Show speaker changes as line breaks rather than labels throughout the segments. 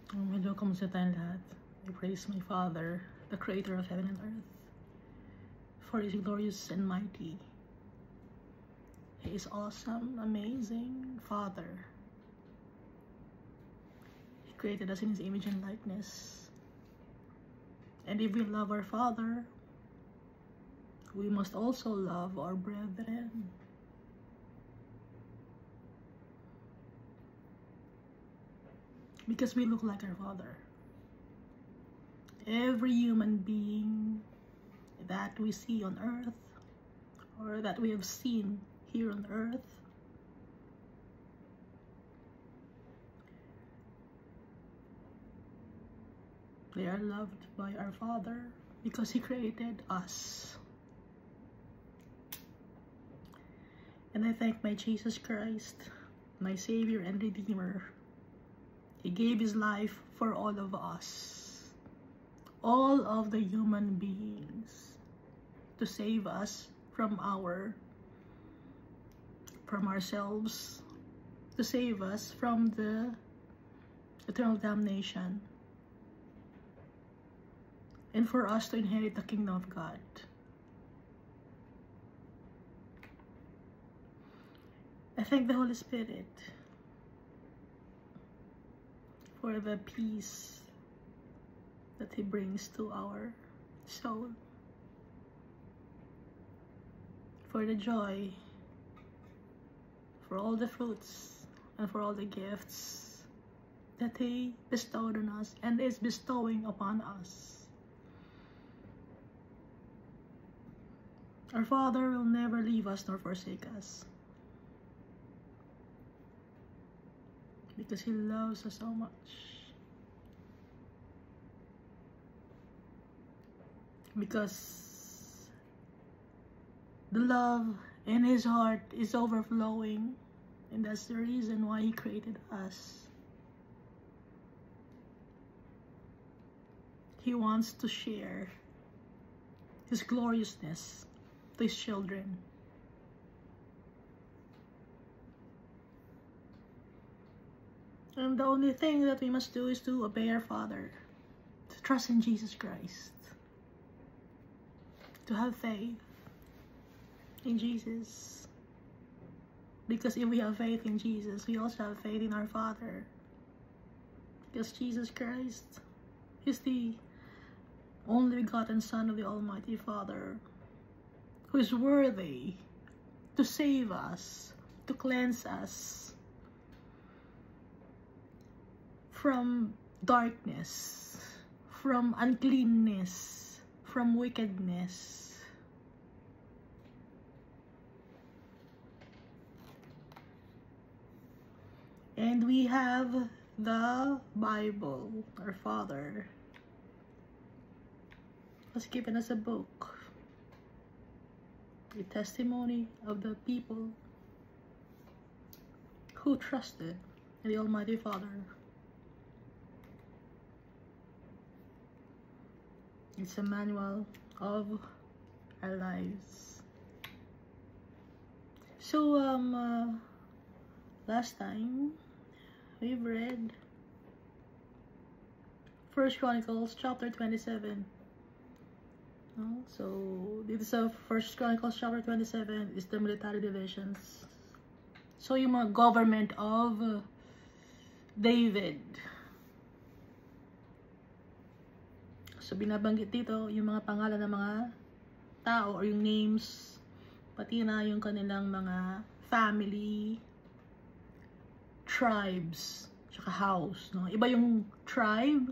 Hello, kamusta tayong lahat? I praise my Father, the Creator of heaven and earth, for He is glorious and mighty. He is awesome, amazing Father. He created us in His image and likeness. And if we love our Father, we must also love our brethren. Because we look like our Father. Every human being that we see on earth, or that we have seen here on earth, they are loved by our Father because He created us. And I thank my Jesus Christ, my Savior and Redeemer. He gave His life for all of us, all of the human beings, to save us from ourselves, to save us from the eternal damnation, and for us to inherit the kingdom of God. I thank the Holy Spirit for the peace that He brings to our soul, for the joy, for all the fruits, and for all the gifts that He bestowed on us and is bestowing upon us. Our Father will never leave us nor forsake us, because He loves us so much. Because the love in His heart is overflowing, and that's the reason why He created us. He wants to share His gloriousness to His children. And the only thing that we must do is to obey our Father, to trust in Jesus Christ, to have faith in Jesus. Because if we have faith in Jesus, we also have faith in our Father. Because Jesus Christ is the only begotten Son of the Almighty Father, who is worthy to save us, to cleanse us from darkness, from uncleanness, from wickedness. And we have the Bible. Our Father has given us a book, a testimony of the people who trusted in the Almighty Father. It's a manual of our lives. So, last time we've read 1 Chronicles chapter 27. So, this is 1 Chronicles chapter 27 is the military divisions. So, yung mga government of David. So, binabanggit dito yung mga pangalan ng mga tao or yung names, pati na yung kanilang mga family, tribes, tsaka house. No? Iba yung tribe,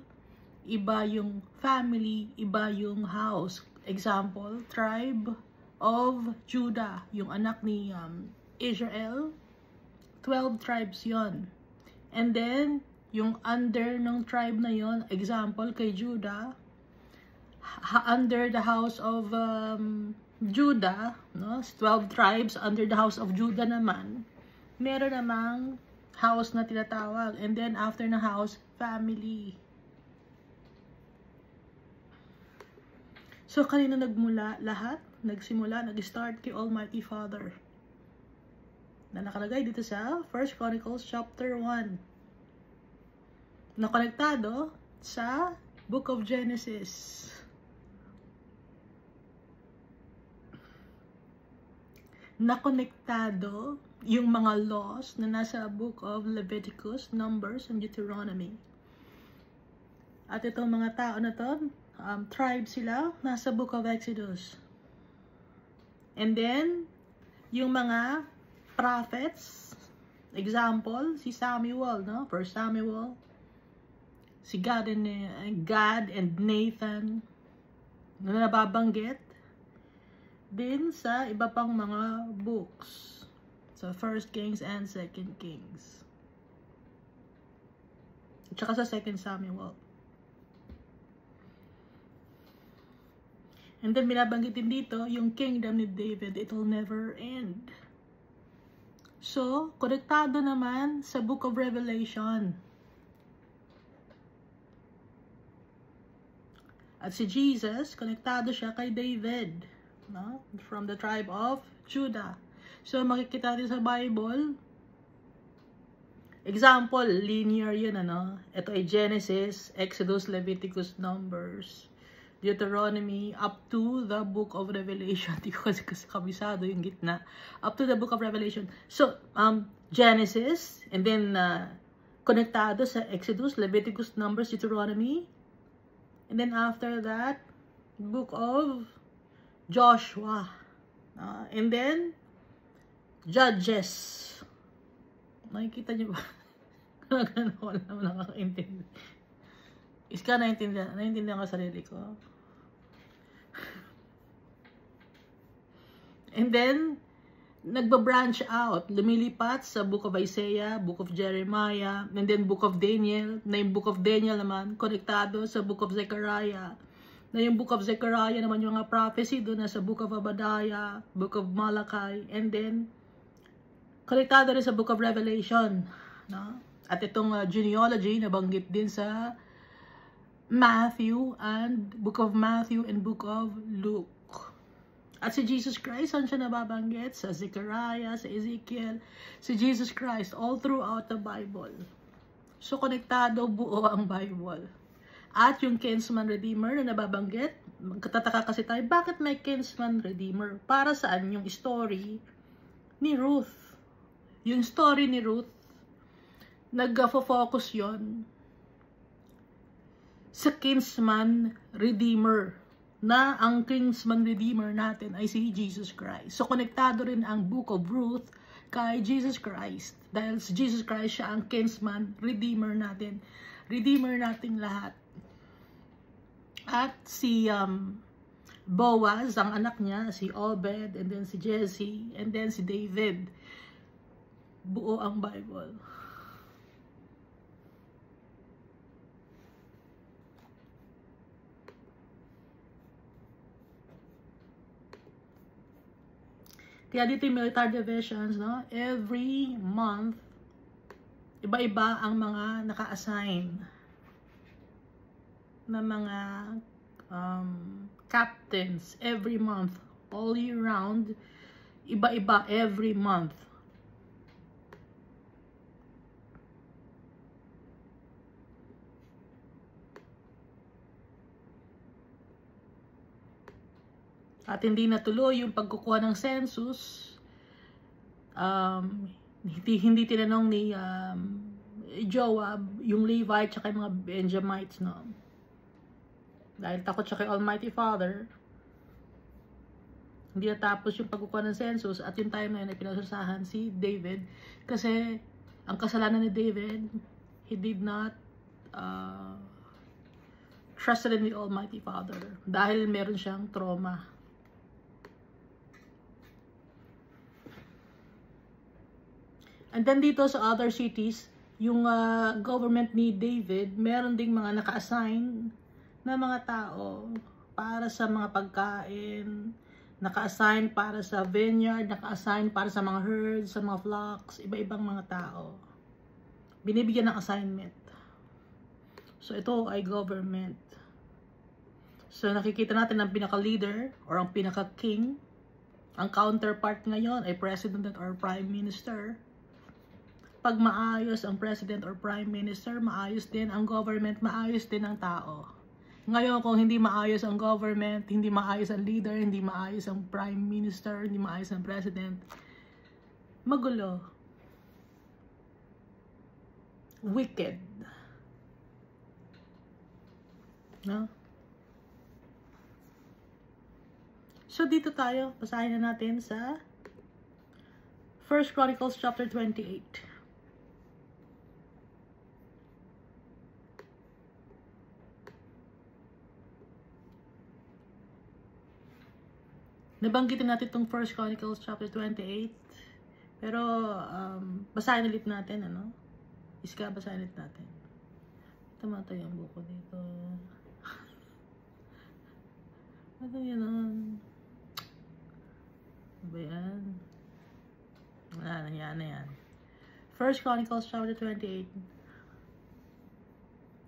iba yung family, iba yung house. Example, tribe of Judah, yung anak ni Israel, 12 tribes yon. And then, yung under ng tribe na yon, example, kay Judah, under the house of Judah, no? 12 tribes under the house of Judah naman, meron namang house na tinatawag. And then, after na house, family. So, kanina nagmula lahat, nag-start kay Almighty Father. Na nakalagay dito sa 1 Chronicles chapter 1. na konektado sa Book of Genesis. Na konektado yung mga laws na nasa Book of Leviticus, Numbers, and Deuteronomy. At itong mga tao na to, tribe sila, nasa Book of Exodus. And then, yung mga prophets, example, si Samuel, no? First Samuel, si God and Nathan, na nababanggit din sa iba pang mga books. So, First Kings and Second Kings. At saka sa Second Samuel. And then, binabanggit din dito, yung kingdom ni David, it will never end. So, konektado naman sa Book of Revelation. At si Jesus, konektado siya kay David, no? From the tribe of Judah. So, makikita din sa Bible, example, linear yun, ano? Ito ay Genesis, Exodus, Leviticus, Numbers, Deuteronomy, up to the Book of Revelation. Hindi ko kasi kabisado yung gitna. Up to the Book of Revelation. So, Genesis, and then, konektado sa Exodus, Leviticus, Numbers, Deuteronomy. And then after that, Book of Joshua. And then, Judges. Nakikita niyo ba? Wala naman nakakaintindi. Iska, naiintindihan ka sarili ko. And then, nagba-branch out. Lumilipat sa Book of Isaiah, Book of Jeremiah, and then Book of Daniel. Na yung Book of Daniel naman, konektado sa Book of Zechariah. Na yung Book of Zechariah naman yung mga prophecy doon na sa Book of Obadiah, Book of Malachi, and then, konektado rin sa Book of Revelation. No? At itong genealogy, nabanggit din sa Matthew and Book of Matthew and Book of Luke. At si Jesus Christ, saan siya nababanggit? Sa Zechariah, sa Ezekiel. Si Jesus Christ, all throughout the Bible. So, konektado buo ang Bible. At yung kinsman redeemer na nababanggit, magkatataka kasi tayo, bakit may kinsman redeemer? Para saan yung story ni Ruth? Yung story ni Ruth, nag-focus yon sa kinsman redeemer, na ang kinsman redeemer natin ay si Jesus Christ. So, konektado rin ang Book of Ruth kay Jesus Christ. Dahil si Jesus Christ siya ang kinsman redeemer natin. Redeemer natin lahat. At si Boaz, ang anak niya, si Obed, and then si Jesse, and then si David. Buo ang Bible. Kaya dito yung military divisions, no? Every month, iba-iba ang mga naka-assign na mga captains every month, all year round, iba-iba every month. At hindi natuloy yung pagkukuha ng census. Hindi tinanong ni Joab yung Levite tsaka yung mga Benjamites, no? Dahil takot siya kay Almighty Father, hindi natapos yung pagkukuha ng census. At yung time na yun ay pinasasahan si David. Kasi ang kasalanan ni David, he did not trusted in the Almighty Father. Dahil meron siyang trauma. And then dito sa other cities, yung government ni David, meron ding mga naka-assign na mga tao para sa mga pagkain, naka-assign para sa vineyard, naka-assign para sa mga herds, sa mga flocks, iba-ibang mga tao. Binibigyan ng assignment. So ito ay government. So nakikita natin ang pinaka-leader or ang pinaka-king. Ang counterpart ngayon ay president or prime minister. pag maayos ang president or prime minister, maayos din ang government, maayos din ang tao. Ngayon, kung hindi maayos ang government, hindi maayos ang leader, hindi maayos ang prime minister, hindi maayos ang president, magulo. Wicked. No? So, dito tayo. Basahin na natin sa 1 Chronicles chapter 28. Nabanggitin natin itong 1 Chronicles chapter 28. Pero, basahin ulit natin, ano? Iska, basahin ulit natin. Tumatay ang buko dito. Ano yan? Ano ba yan? Yan. 1 Chronicles chapter 28.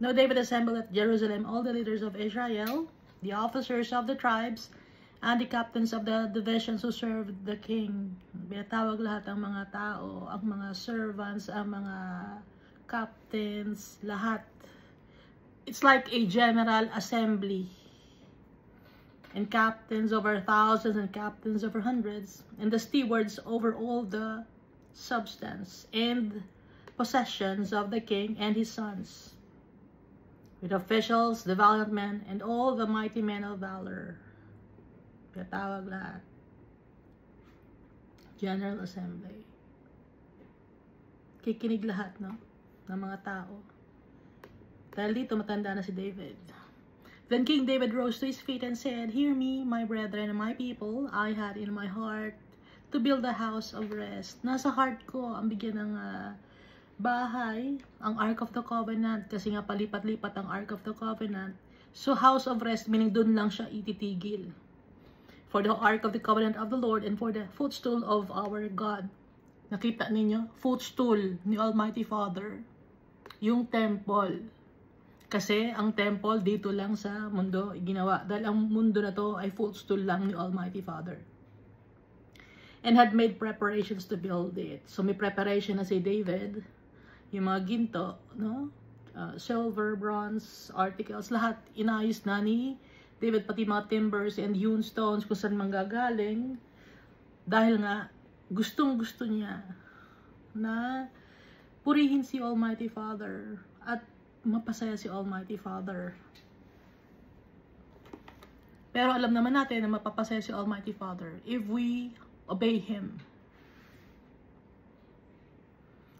Now David assembled at Jerusalem all the leaders of Israel, the officers of the tribes, and the captains of the divisions who served the king. Binatawag lahat ang mga tao, ang mga servants, ang mga captains, lahat. It's like a general assembly. And captains over thousands and captains over hundreds, and the stewards over all the substance and possessions of the king and his sons, with officials, the valiant men, and all the mighty men of valor. Pinatawag lahat. General Assembly. Kikinig lahat, no? Ng mga tao. Dahil dito, matanda na si David. Then King David rose to his feet and said, "Hear me, my brethren and my people. I had in my heart to build a house of rest." Nasa heart ko ang bigyan ng bahay, ang Ark of the Covenant, kasi nga palipat-lipat ang Ark of the Covenant. So house of rest, meaning dun lang siya ititigil. For the Ark of the Covenant of the Lord and for the footstool of our God. Nakita ninyo? Footstool ni Almighty Father. Yung temple. Kasi ang temple dito lang sa mundo ginawa. Dahil ang mundo na to ay footstool lang ni Almighty Father. And had made preparations to build it. So may preparation na si David. Yung mga ginto, no? Silver, bronze, articles, lahat inayos na ni David, pati mga timbers and hewn stones kung saan manggagaling. Dahil nga, gustong-gusto niya na purihin si Almighty Father at mapasaya si Almighty Father. Pero alam naman natin na mapapasaya si Almighty Father if we obey Him.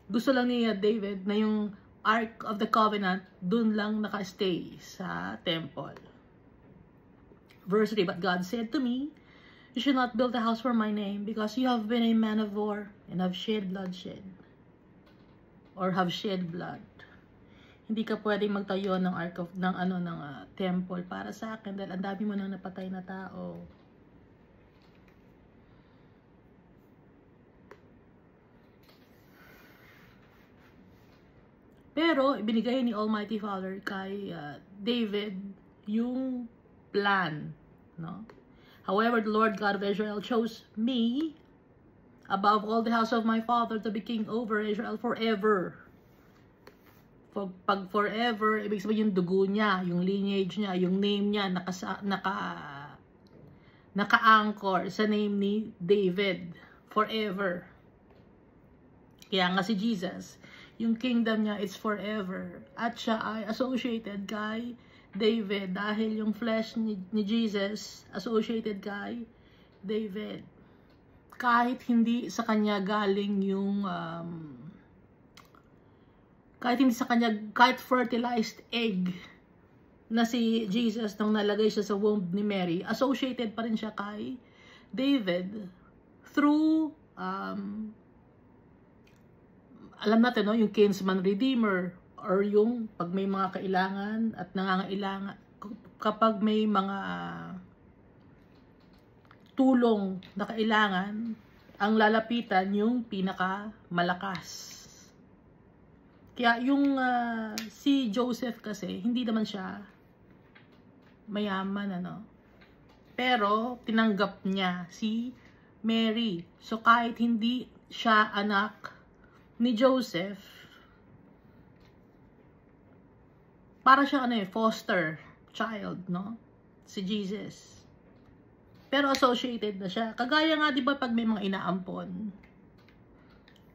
Gusto lang ni David na yung Ark of the Covenant dun lang naka-stay sa temple. Verse 3, "But God said to me, you should not build a house for my name because you have been a man of war and have shed bloodshed." Or have shed blood. Hindi ka pwedeng magtayo ng ark of ng temple para sa akin dahil ang dami mo nang napatay na tao. Pero ibinigay ni Almighty Father kay David yung plan, no? However, the Lord God of Israel chose me above all the house of my father to be king over Israel forever. Pag forever, ibig sabihin yung dugo niya, yung lineage niya, yung name niya, naka-anchor sa name ni David. Forever. Kaya nga si Jesus, yung kingdom niya is forever. At siya ay associated kay David dahil yung flesh ni Jesus associated kay David. Kahit hindi sa kanya galing yung kahit fertilized egg na si Jesus nang nalagay siya sa womb ni Mary, associated pa rin siya kay David through alam natin, no, yung kinsman redeemer, or yung pag may mga kailangan at nangangailangan, kapag may mga tulong na kailangan, ang lalapitan yung pinakamalakas. Kaya yung si Joseph kasi, hindi naman siya mayaman, ano. Pero tinanggap niya si Mary. So kahit hindi siya anak ni Joseph, para siyang foster child, no? Si Jesus. Pero associated na siya. Kagaya nga, di ba, pag may mga inaampon,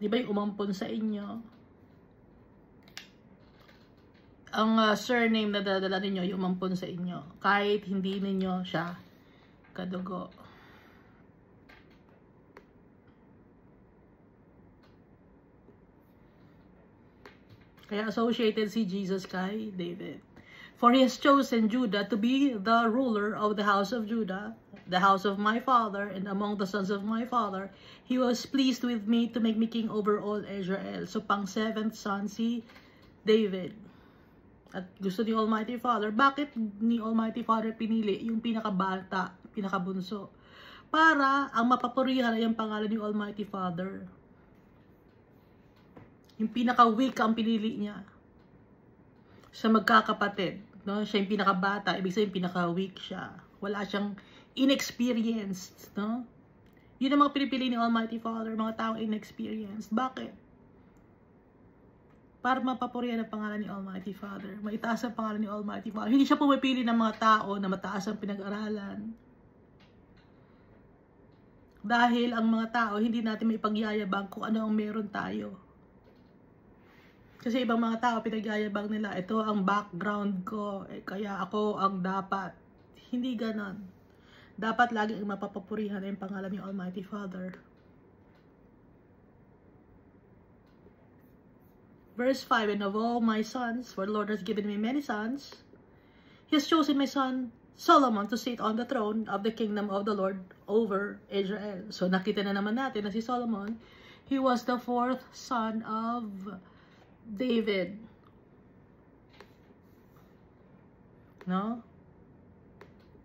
di ba yung umampon sa inyo, ang surname na dadala ninyo, yung umampon sa inyo, kahit hindi ninyo siya kadugo. Kaya associated si Jesus kay David. For he has chosen Judah to be the ruler of the house of Judah, the house of my father, and among the sons of my father, he was pleased with me to make me king over all Israel. So, pang 7th son si David. At gusto ni Almighty Father, bakit ni Almighty Father pinili yung pinakabata, pinakabunso? Para ang mapapurihan ay ang pangalan ni Almighty Father. Yung pinaka-weak ang pinili niya. Sa magkakapatid, no? Siya yung pinakabata, ibig sabihin pinaka-weak siya. Wala siyang inexperienced, no? Yun ang mga pinipili ni Almighty Father, mga taong inexperienced. Bakit? Para mapapurihan ang pangalan ni Almighty Father. Maitaas ang pangalan ni Almighty Father. Hindi siya pumipili ng mga tao na mataas ang pinag-aralan. Dahil ang mga tao, hindi natin maipagyayabang kung ano ang meron tayo. Kasi ibang mga tao, pinagyayabang nila, ito ang background ko, kaya ako ang dapat. Hindi ganon. Dapat lagi ang mapapapurihan ang pangalan ni Almighty Father. Verse 5, and of all my sons, for the Lord has given me many sons, he has chosen my son Solomon to sit on the throne of the kingdom of the Lord over Israel. So nakita na naman natin na si Solomon, he was the 4th son of David. No?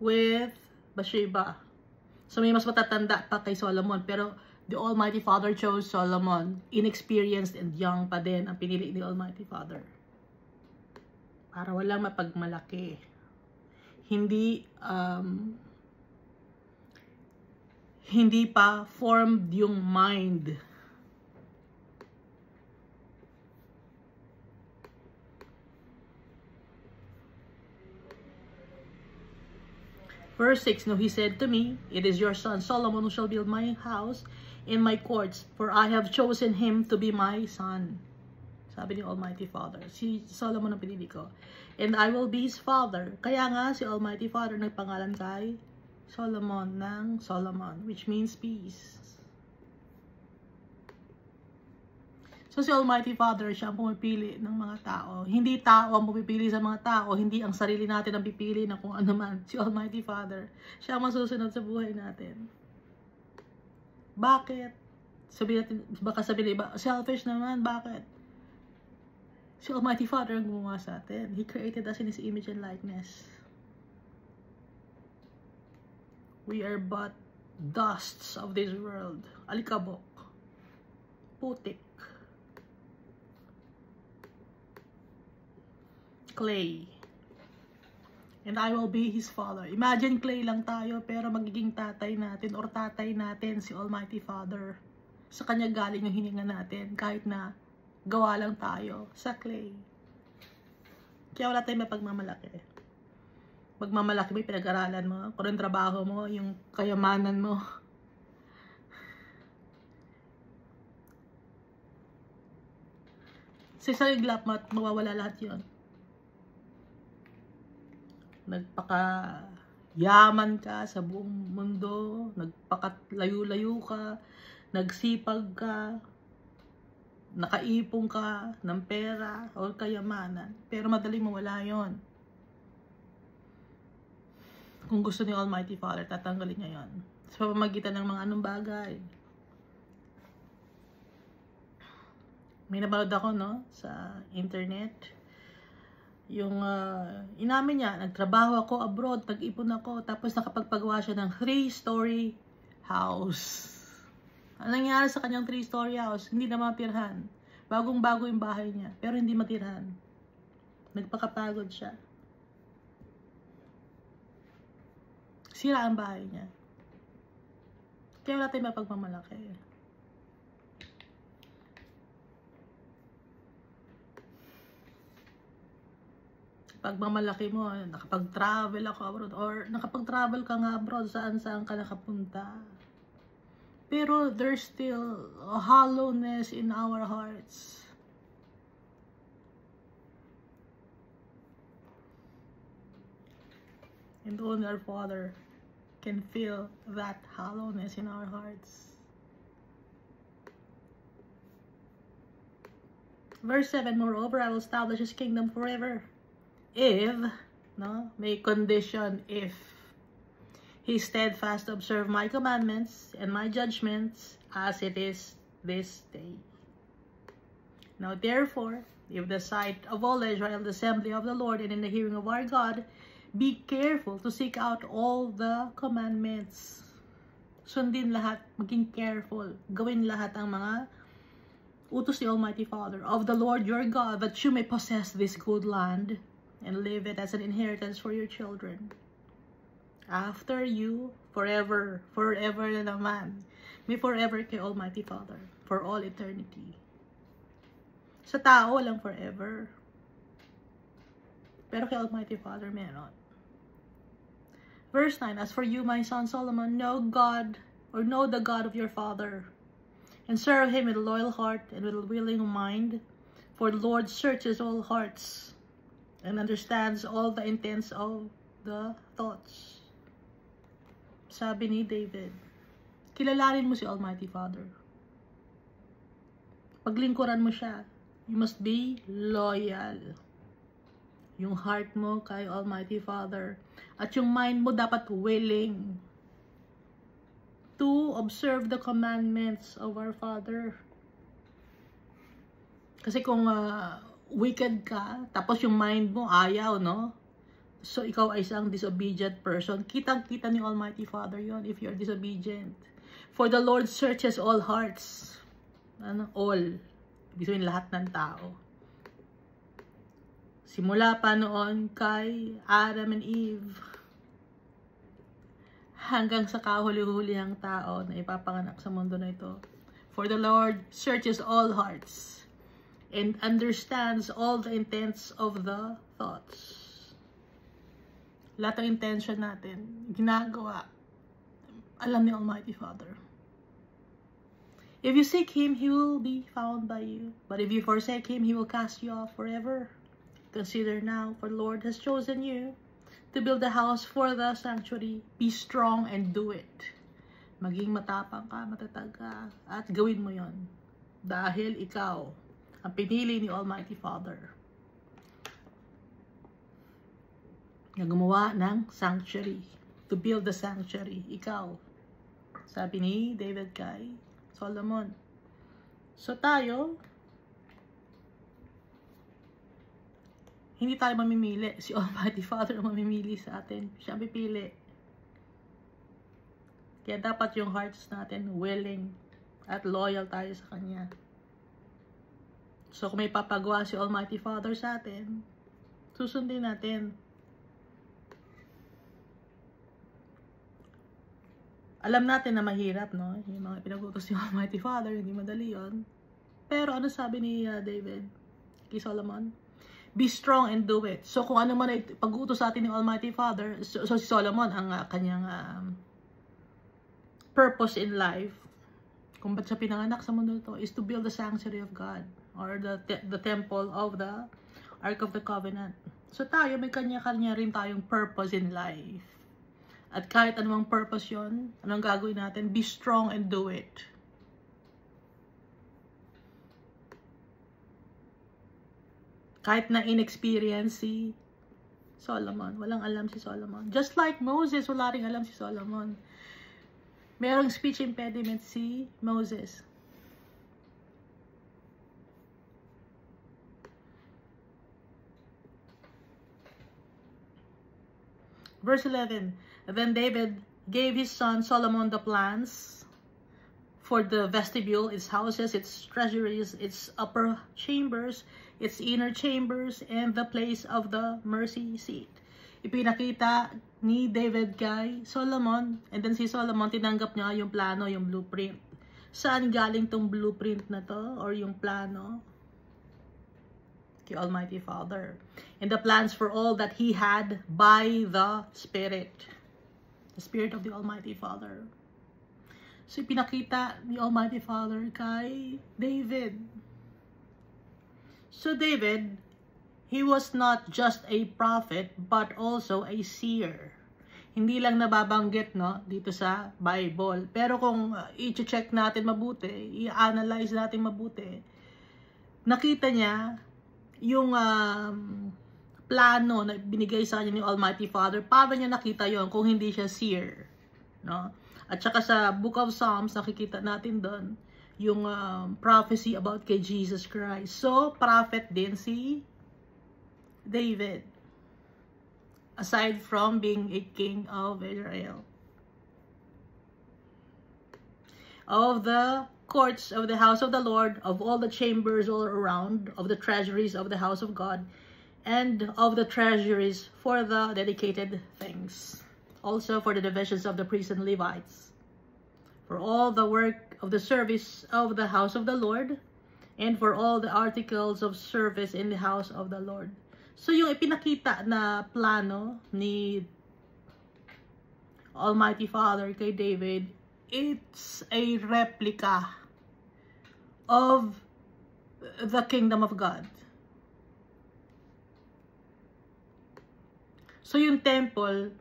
With Bathsheba. So may mas matatanda pa kay Solomon, pero the Almighty Father chose Solomon. Inexperienced and young pa din ang pinili ni Almighty Father. Para walang mapagmalaki. Hindi pa formed yung mind. Verse 6, no, he said to me, it is your son Solomon who shall build my house in my courts, for I have chosen him to be my son. Sabi ni Almighty Father. Si Solomon ang pinili ko. And I will be his father. Kaya nga si Almighty Father nagpangalan kay Solomon ng Solomon, which means peace. So si Almighty Father, siya ang pumipili ng mga tao. Hindi tao ang pumipili sa mga tao. Hindi ang sarili natin ang pipili na kung ano man. Si Almighty Father, siya ang masusunod sa buhay natin. Bakit? Sabihin natin, baka sabihin iba, selfish naman, bakit? Si Almighty Father ang gumawa sa atin. He created us in His image and likeness. We are but dusts of this world. Alikabok. Putik. Clay. And I will be His father. Imagine clay lang tayo, pero magiging tatay natin or tatay natin si Almighty Father. Sa Kanya galing yung hininga natin, kahit na gawa lang tayo sa clay. Kaya wala tayong mapagmamalaki. Magmamalaki mo yung pinag-aralan mo, kung yung trabaho mo, yung kayamanan mo. Sa saglap mo, mawawala lahat yun. Nagpaka-yaman ka sa buong mundo, nagpaka-layo-layo ka, nagsipag ka, nakaipong ka ng pera o kayamanan, pero madaling mawala yon. Kung gusto ni Almighty Father, tatanggalin niya yon sa pamamagitan ng mga anong bagay. May napanood ako, no, sa internet. Yung inamin niya, nagtrabaho ako abroad, nag-ipon ako, tapos nakapagpagawa siya ng 3-story house. Ano nangyari sa kanyang 3-story house? Hindi na matirhan. Bagong-bago yung bahay niya, pero hindi matirhan. Nagpakapagod siya. Sira ang bahay niya. Kaya wala tayong mapagmamalaki. pagmamalaki mo, nakapag-travel ako abroad, or nakapag-travel ka nga abroad, saan-saan ka nakapunta. Pero there's still a hollowness in our hearts. And only our Father can feel that hollowness in our hearts. Verse 7, moreover, I will establish His kingdom forever. If, no, may condition, if He steadfast to observe my commandments and my judgments as it is this day. Now therefore, if the sight of all Israel, the assembly of the Lord, and in the hearing of our God, be careful to seek out all the commandments. Sundin lahat, maging careful. Gawin lahat ang mga utos ni Almighty Father of the Lord your God, that you may possess this good land and live it as an inheritance for your children. After you, forever, forever na naman. May forever kay Almighty Father, for all eternity. Sa tao, walang forever. Pero kay Almighty Father, meron. Verse 9, as for you, my son Solomon, know God, or know the God of your father, and serve Him with a loyal heart and with a willing mind, for the Lord searches all hearts and understands all the intents of the thoughts. Sabi ni David, kilalanin mo si Almighty Father. Paglingkuran mo siya, you must be loyal. Yung heart mo kay Almighty Father. At yung mind mo dapat willing to observe the commandments of our Father. Kasi kung wicked ka, tapos yung mind mo ayaw, no? So, ikaw ay isang disobedient person. Kitang-kita ni Almighty Father yon if you're disobedient. For the Lord searches all hearts. Ano? All. Ibig sabihin lahat ng tao. Simula pa noon kay Adam and Eve, hanggang sa kahuli-hulihang tao na ipapanganak sa mundo na ito. For the Lord searches all hearts and understands all the intents of the thoughts. Lahat ng intention natin, ginagawa, alam ni Almighty Father. If you seek Him, He will be found by you. But if you forsake Him, He will cast you off forever. Consider now, for the Lord has chosen you to build a house for the sanctuary. Be strong and do it. Maging matapang ka, matatag ka, at gawin mo yon. Dahil ikaw ang pinili ni Almighty Father na gumawa ng sanctuary. To build the sanctuary. Ikaw. Sabi ni David kay Solomon. So tayo, hindi tayo mamimili. Si Almighty Father ang mamimili sa atin. Siya ang pipili. Kaya dapat yung hearts natin willing at loyal tayo sa Kanya. So kung may papagawa si Almighty Father sa atin, susundin natin. Alam natin na mahirap, no? Yung mga pinag-utos ni Almighty Father, hindi madali yun. Pero ano sabi ni David kay Solomon? Be strong and do it. So kung ano man ay pag-utos sa atin ni Almighty Father, so si Solomon, ang kanyang purpose in life, kung ba't siya pinanganak sa mundo ito, is to build the sanctuary of God, or the temple of the Ark of the Covenant. So tayo, may kanya-kanya rin tayong purpose in life. At kahit anumang purpose yon, anong gagawin natin? Be strong and do it. Kahit na inexperience si Solomon, walang alam si Solomon. Just like Moses, wala ring alam si Solomon. Merong speech impediment si Moses. Verse 11, then David gave his son Solomon the plans for the vestibule, its houses, its treasuries, its upper chambers, its inner chambers, and the place of the mercy seat. Ipinakita ni David kay Solomon, and then si Solomon, tinanggap niya yung plano, yung blueprint. Saan galing tong blueprint na to, or yung plano? the Almighty Father, and the plans for all that He had by the Spirit of the Almighty Father. So, pinakita ni Almighty Father kay David. So, David, he was not just a prophet, but also a seer. Hindi lang nababanggit, no, dito sa Bible. Pero kung i-check natin mabuti, i-analyze natin mabuti, nakita niya yung plano na binigay sa kanya ni Almighty Father. Paano niya nakita yon kung hindi siya seer? No? At saka sa Book of Psalms, nakikita natin doon yung prophecy about kay Jesus Christ. So, prophet din si David, aside from being a king of Israel. Of the courts of the house of the Lord, of all the chambers all around, of the treasuries of the house of God, and of the treasuries for the dedicated things. Also for the divisions of the priests and Levites, for all the work of the service of the house of the Lord, and for all the articles of service in the house of the Lord. So yung ipinakita na plano ni Almighty Father kay David, it's a replica of the kingdom of God. So yung temple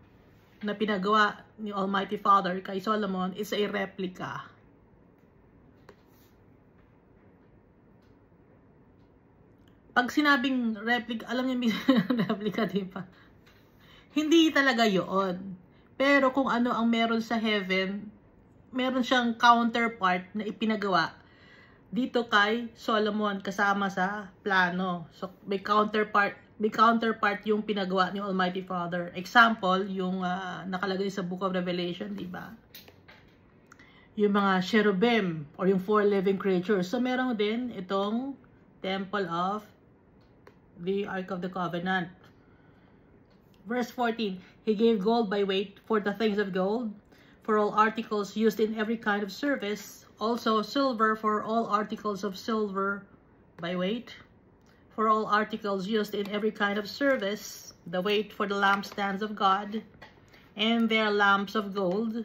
na pinagawa ni Almighty Father kay Solomon is a replica. Pag sinabing replica, alam niyo replica, di ba? Hindi talaga yun. Pero kung ano ang meron sa heaven, meron siyang counterpart na ipinagawa dito kay Solomon kasama sa plano. So may counterpart yung pinagawa ni Almighty Father. Example, yung nakalagay sa Book of Revelation, di ba? Yung mga cherubim or yung 4 living creatures. So meron din itong temple of the Ark of the Covenant. Verse 14, He gave gold by weight for the things of gold, for all articles used in every kind of service, also silver for all articles of silver by weight, for all articles used in every kind of service, the weight for the lampstands of God, and their lamps of gold,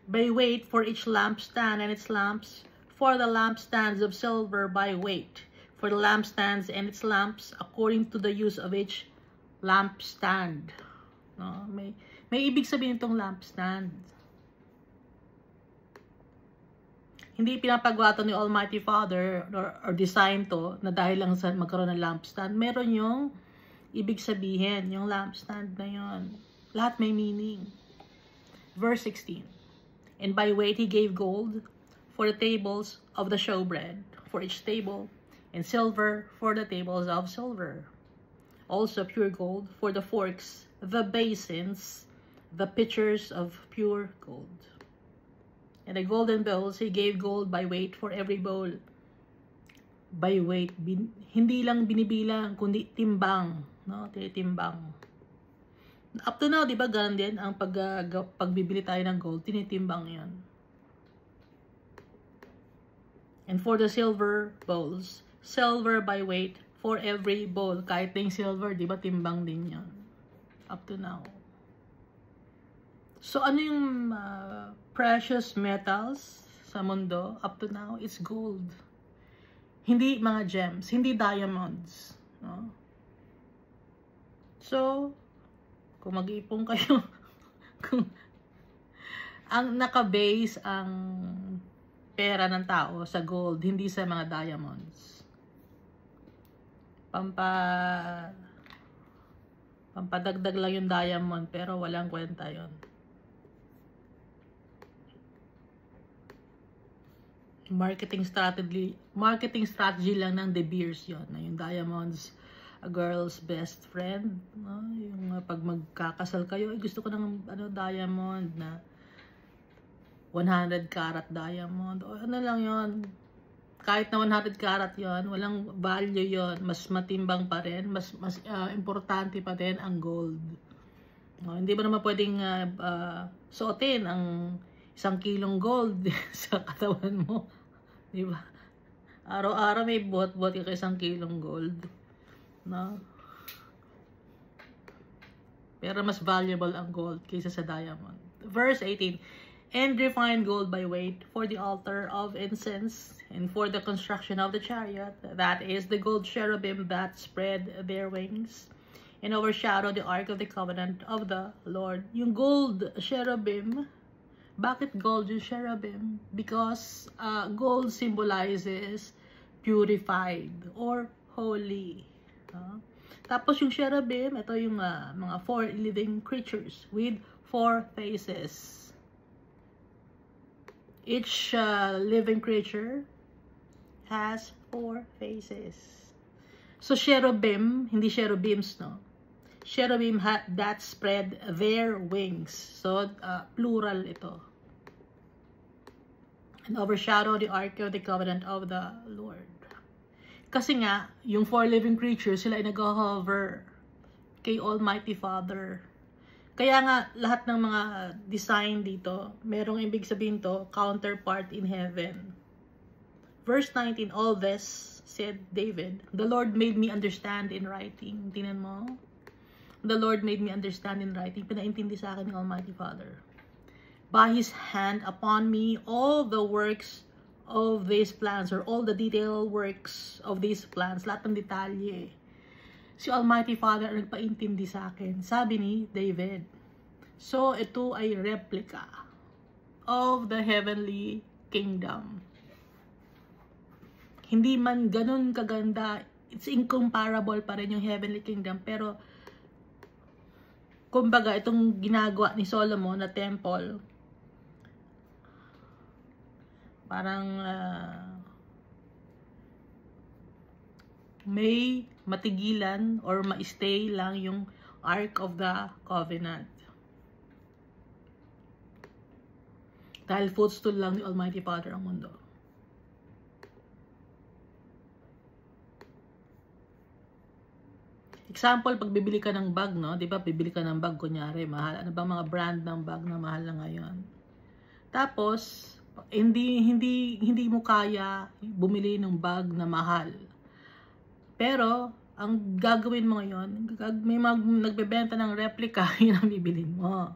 by weight for each lampstand and its lamps, for the lampstands of silver by weight, for the lampstands and its lamps, according to the use of each lampstand. No? May ibig sabihin itong lampstand. Hindi pinapagawa ni Almighty Father or design to na dahil lang sa magkaroon ng lampstand. Meron yung ibig sabihin, yung lampstand na yun. Lahat may meaning. Verse 16. And by weight He gave gold for the tables of the showbread, for each table, and silver for the tables of silver. Also pure gold for the forks, the basins, the pitchers of pure gold. And the golden bowls, He gave gold by weight for every bowl. By weight, hindi lang binibilang, kundi timbang. No? Tinitimbang. Up to now, di ba, ganun din ang pagbibili tayo ng gold, tinitimbang yan. And for the silver bowls, silver by weight for every bowl. Kahit na yung silver, di ba, timbang din yan. Up to now. So, ano yung precious metals sa mundo? Up to now, it's gold. Hindi mga gems, hindi diamonds. No? So, kung mag-iipon kayo, kung ang nakabase ang pera ng tao sa gold, hindi sa mga diamonds. Pampadagdag lang yung diamond, pero walang kwenta yon. Marketing strategy lang ng De Beers yon, na yung diamonds, a girl's best friend, no? Yung pag magkakasal kayo, gusto ko ng diamond na 100 karat diamond, o ano lang yon, kahit na 100 karat yon, walang value yon, mas matimbang pa rin, mas importante pa din ang gold. No? Hindi ba naman pwedeng suotin ang 1 kilong gold sa katawan mo, di ba? Araw-araw may buhat-buhat ka isang kilong gold. No? Pero mas valuable ang gold kaysa sa diamond. Verse 18, and refined gold by weight for the altar of incense and for the construction of the chariot, that is the gold cherubim that spread their wings and overshadow the ark of the covenant of the Lord. Yung gold cherubim, bakit gold yung cherubim? Because gold symbolizes purified or holy. Tapos yung cherubim, ito yung mga 4 living creatures with 4 faces. Each living creature has 4 faces. So cherubim, hindi cherubims, no? Cherubim that spread their wings. So plural ito. And overshadow the ark of the covenant of the Lord. Kasi nga, yung 4 living creatures, sila ay nag-hover kay Almighty Father. Kaya nga, lahat ng mga design dito, merong ibig sabihin to, counterpart in heaven. Verse 19, all this, said David, the Lord made me understand in writing. Tingnan mo. The Lord made me understand in writing. Pinaintindi sa akin ng Almighty Father. By His hand upon me, all the works of these plans, or all the detailed works of these plans, lahat ng detalye. Si Almighty Father ang nagpaintindi sa akin. Sabi ni David. So, ito ay replica of the heavenly kingdom. Hindi man ganun kaganda, it's incomparable pa rin yung heavenly kingdom, pero kumbaga, itong ginagawa ni Solomon na temple, parang may matigilan or ma-stay lang yung Ark of the Covenant. Dahil footstool lang ni Almighty Father ang mundo. Example, pag bibili ka ng bag, no? Di ba, bibili ka ng bag, kunyari, mahal. Ano ba mga brand ng bag na mahal na ngayon? Tapos, hindi mo kaya bumili ng bag na mahal. Pero, ang gagawin mo ngayon, may nagbebenta ng replica, yun ang bibilin mo.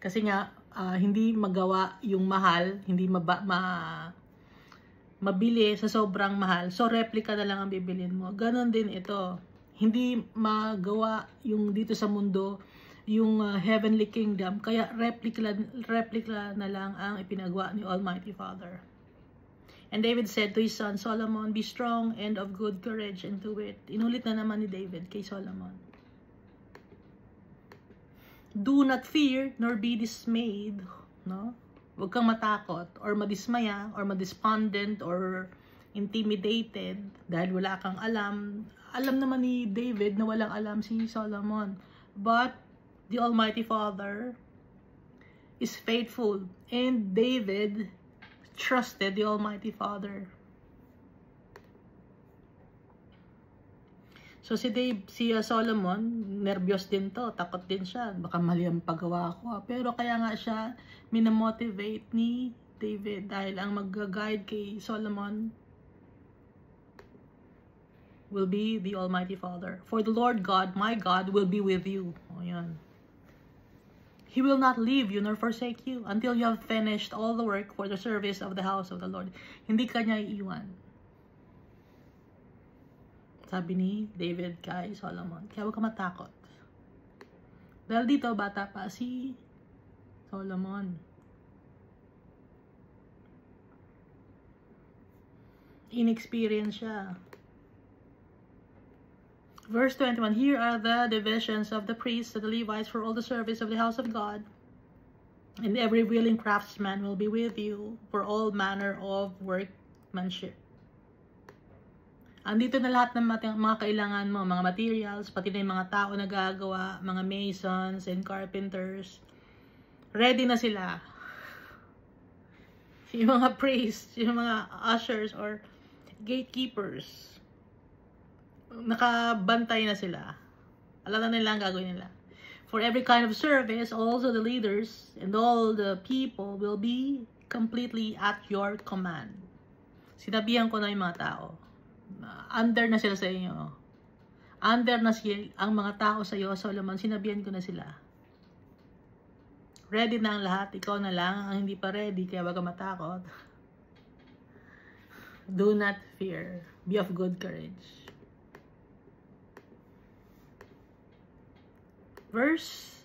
Kasi nga, hindi magawa yung mahal, hindi mabili sa sobrang mahal. So, replica na lang ang bibilin mo. Ganon din ito. Hindi magawa yung dito sa mundo, yung heavenly kingdom. Kaya, replica na lang ang ipinagawa ni Almighty Father. And David said to his son Solomon, be strong and of good courage and do it. Inulit na naman ni David kay Solomon. Do not fear nor be dismayed. No? Huwag kang matakot or madismaya or madispondent or intimidated dahil wala kang alam. Alam naman ni David na walang alam si Solomon. But the Almighty Father is faithful. And David trusted the Almighty Father. So si Solomon, nervyos din to, takot din siya. Baka mali ang paggawa ko. Pero kaya nga siya minamotivate ni David dahil ang mag-guide kay Solomon will be the Almighty Father. For the Lord God, my God, will be with you. O yan. He will not leave you nor forsake you until you have finished all the work for the service of the house of the Lord. Hindi ka niya iiwan. Sabi ni David kay Solomon. Kaya huwag ka matakot. Dahil dito, bata pa si Solomon. Inexperienced siya. Verse 21, here are the divisions of the priests and the Levites for all the service of the house of God. And every willing craftsman will be with you for all manner of workmanship. Andito na lahat ng mga kailangan mo, mga materials, pati na yung mga tao na gagawa, mga masons and carpenters. Ready na sila. Yung mga priests, yung mga ushers or gatekeepers. Nakabantay na sila. Alam na nila ang gagawin nila. For every kind of service, also the leaders and all the people will be completely at your command. Sinabihan ko na yung mga tao. Under na sila sa inyo. Under na ang mga tao sa iyo, Solomon. Sinabihan ko na sila. Ready na ang lahat. Ikaw na lang ang hindi pa ready, kaya wag ka matakot. Do not fear. Be of good courage. First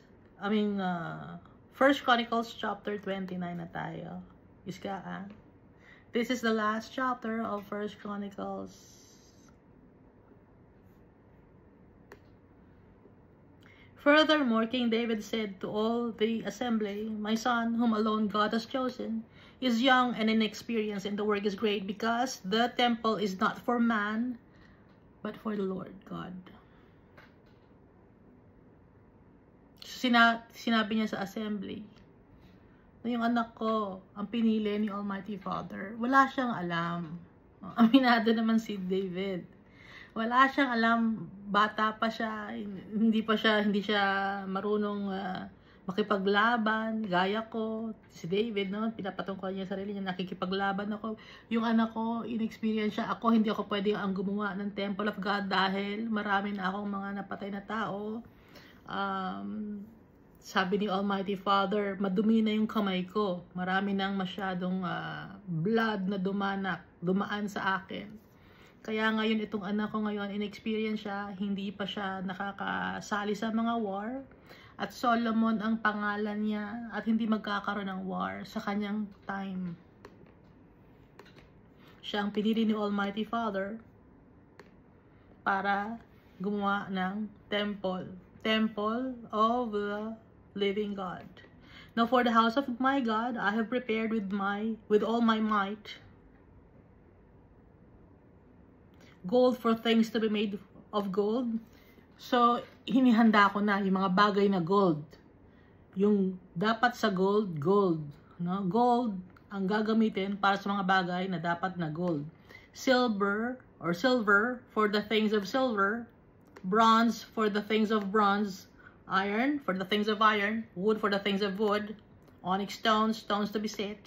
Chronicles chapter 29 na tayo. Iska. This is the last chapter of First Chronicles. Furthermore, King David said to all the assembly, "My son, whom alone God has chosen, is young and inexperienced, and the work is great, because the temple is not for man, but for the Lord God." Sinabi niya sa assembly na yung anak ko ang pinili ni Almighty Father. Wala siyang alam. Aminado naman si David. Wala siyang alam, bata pa siya, hindi siya marunong makipaglaban, gaya ko, si David, no? Pinapatungkol niya sarili niya, nakikipaglaban ako. Yung anak ko, inexperience siya, hindi ako pwede ang gumawa ng Temple of God dahil marami na akong mga napatay na tao. Sabi ni Almighty Father, madumi na yung kamay ko. Marami nang masyadong blood na dumaan sa akin. Kaya ngayon, itong anak ko ngayon, inexperience siya, hindi pa siya nakakasali sa mga war. At Solomon ang pangalan niya at hindi magkakaroon ng war sa kanyang time. Siya ang pinili ni Almighty Father para gumawa ng temple. Temple of the living God. Now for the house of my God, I have prepared with all my might gold for things to be made of gold. So, hinihanda ko na yung mga bagay na gold. Yung dapat sa gold. No? Gold ang gagamitin para sa mga bagay na dapat na gold. Silver for the things of silver. Bronze for the things of bronze. Iron for the things of iron. Wood for the things of wood. Onyx stones to be set.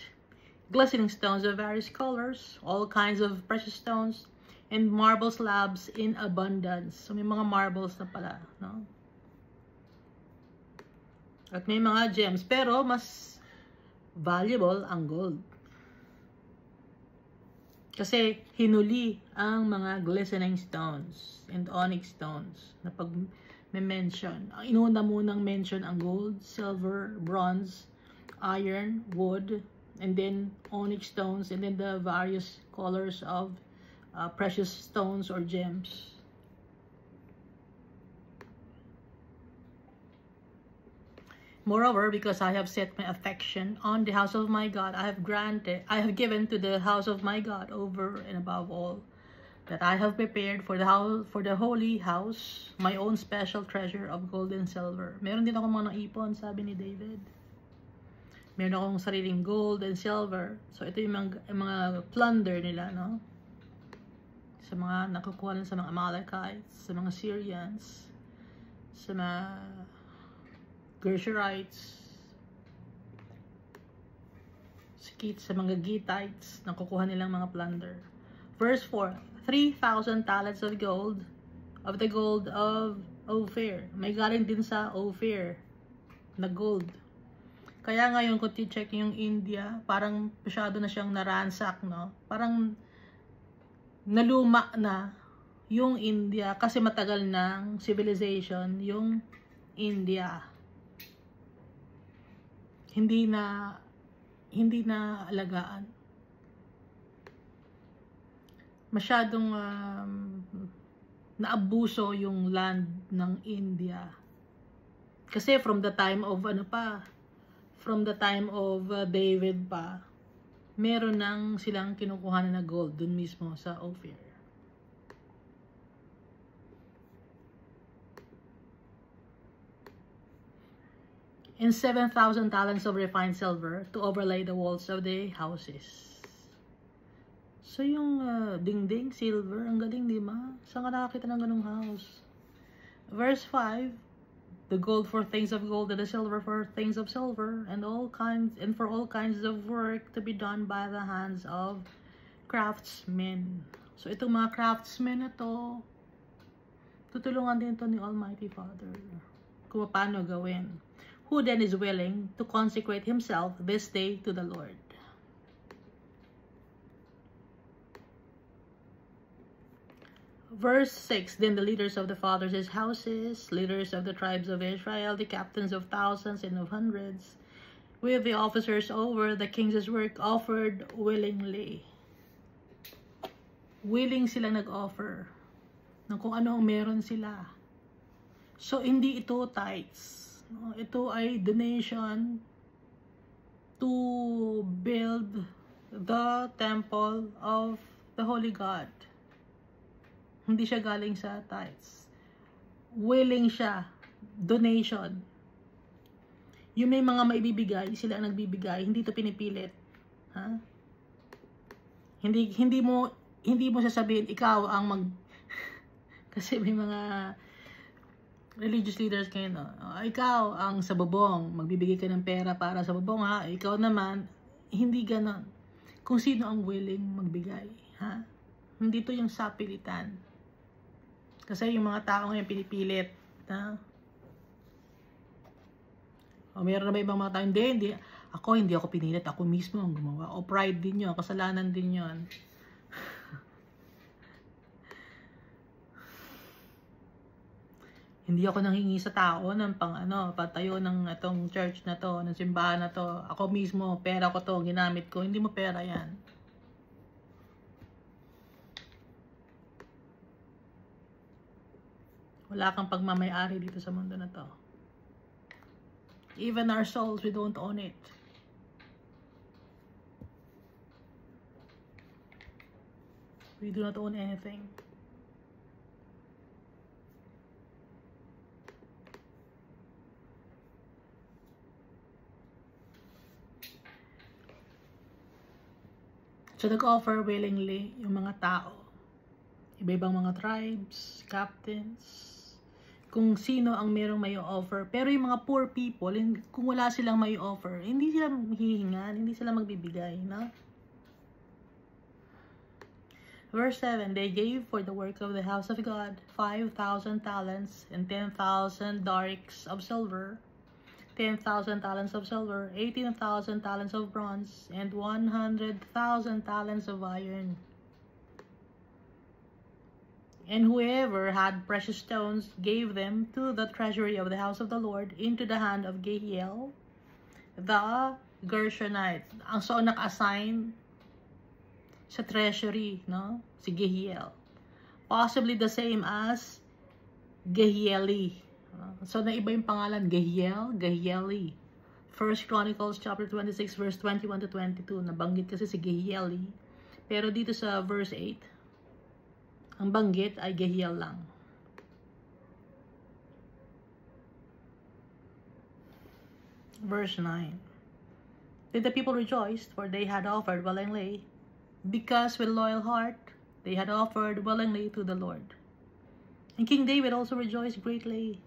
Glistening stones of various colors. All kinds of precious stones. And marble slabs in abundance. So, may mga marbles na pala, no? At may mga gems. Pero, mas valuable ang gold. Kasi, hinuli ang mga glistening stones and onyx stones na pag mention. Inuna munang mention ang gold, silver, bronze, iron, wood, and then onyx stones, and then the various colors of precious stones or gems. Moreover, because I have set my affection on the house of my God, I have given to the house of my God over and above all that I have prepared for the holy house, my own special treasure of gold and silver. Meron din ako mga naipon, sabi ni David. Meron akong sariling gold and silver. So ito yung mga plunder nila, no? Sa mga nakukuha sa mga Amalekites, sa mga Syrians, sa mga Gershurites, sa mga Gittites, nakukuha nilang mga plunder. Verse 4, 3,000 talents of gold, of the gold of Ophir. May galing din sa Ophir na gold. Kaya ngayon, kung ti-check yung India, parang masyado na siyang naransak, no? Parang naluma na yung India kasi matagal ng civilization yung India. Hindi na alagaan. Masyadong naabuso yung land ng India. Kasi from the time of David pa, meron nang silang kinukuha na gold dun mismo sa Ophir. And 7,000 talents of refined silver to overlay the walls of the houses. So yung dingding, silver, ang galing, di ba? Saan ka nakakita ng ganung house? Verse 5, the gold for things of gold, and the silver for things of silver, and for all kinds of work to be done by the hands of craftsmen. So itong mga craftsmen na to, tutulungan din to ni Almighty Father kung paano gawin. Who then is willing to consecrate himself this day to the Lord? Verse 6, then the leaders of the fathers' houses, leaders of the tribes of Israel, the captains of thousands and of hundreds, with the officers over the king's work, offered willingly. Willing silang nag-offer ng kung ano ang meron sila. So, hindi ito tithes. No? Ito ay donation to build the temple of the Holy God. Hindi siya galing sa tithes. Willing siya. Donation. Yung may mga maibibigay, sila ang nagbibigay. Hindi ito pinipilit. Ha? Hindi mo sasabihin, ikaw ang kasi may mga religious leaders kayo, no? Ikaw ang sa bubong, magbibigay ka ng pera para sa bubong, ha? Ikaw naman, hindi ganon. Kung sino ang willing magbigay, ha? Hindi to yung sapilitan. Kasi yung mga tao ngayon pinipilit, ha? O meron na ba ibang mga tao? Hindi. Hindi ako pinilit. Ako mismo ang gumawa. O pride din yun. Kasalanan din yun. Hindi ako nanghingi sa tao ng patayo ng itong church na to, ng simbahan na to. Ako mismo, pera ko to, ginamit ko. Hindi mo pera yan. Wala kang pagmamayari dito sa mundo na to. Even our souls, we don't own it. We do not own anything. So, nag-offer willingly yung mga tao. Iba-ibang mga tribes, captains, kung sino ang merong may offer. Pero yung mga poor people, kung wala silang may offer, hindi sila hihingan, hindi sila magbibigay, no? Verse 7, they gave for the work of the house of God 5,000 talents and 10,000 darics of silver, 10,000 talents of silver, 18,000 talents of bronze, and 100,000 talents of iron. And whoever had precious stones gave them to the treasury of the house of the Lord into the hand of Gehiel, the Gershonite. Ang so naka-assign sa treasury, no? Si Gehiel. Possibly the same as Gehieli. So, naiba yung pangalan, Gehiel, Gehieli. 1 Chronicles chapter 26, verse 21 to 22. Nabanggit kasi si Gehieli. Pero dito sa verse 8, ang banggit ay Gehiel lang. Verse 9. Did the people rejoice, for they had offered willingly, because with loyal heart they had offered willingly to the Lord. And King David also rejoiced greatly.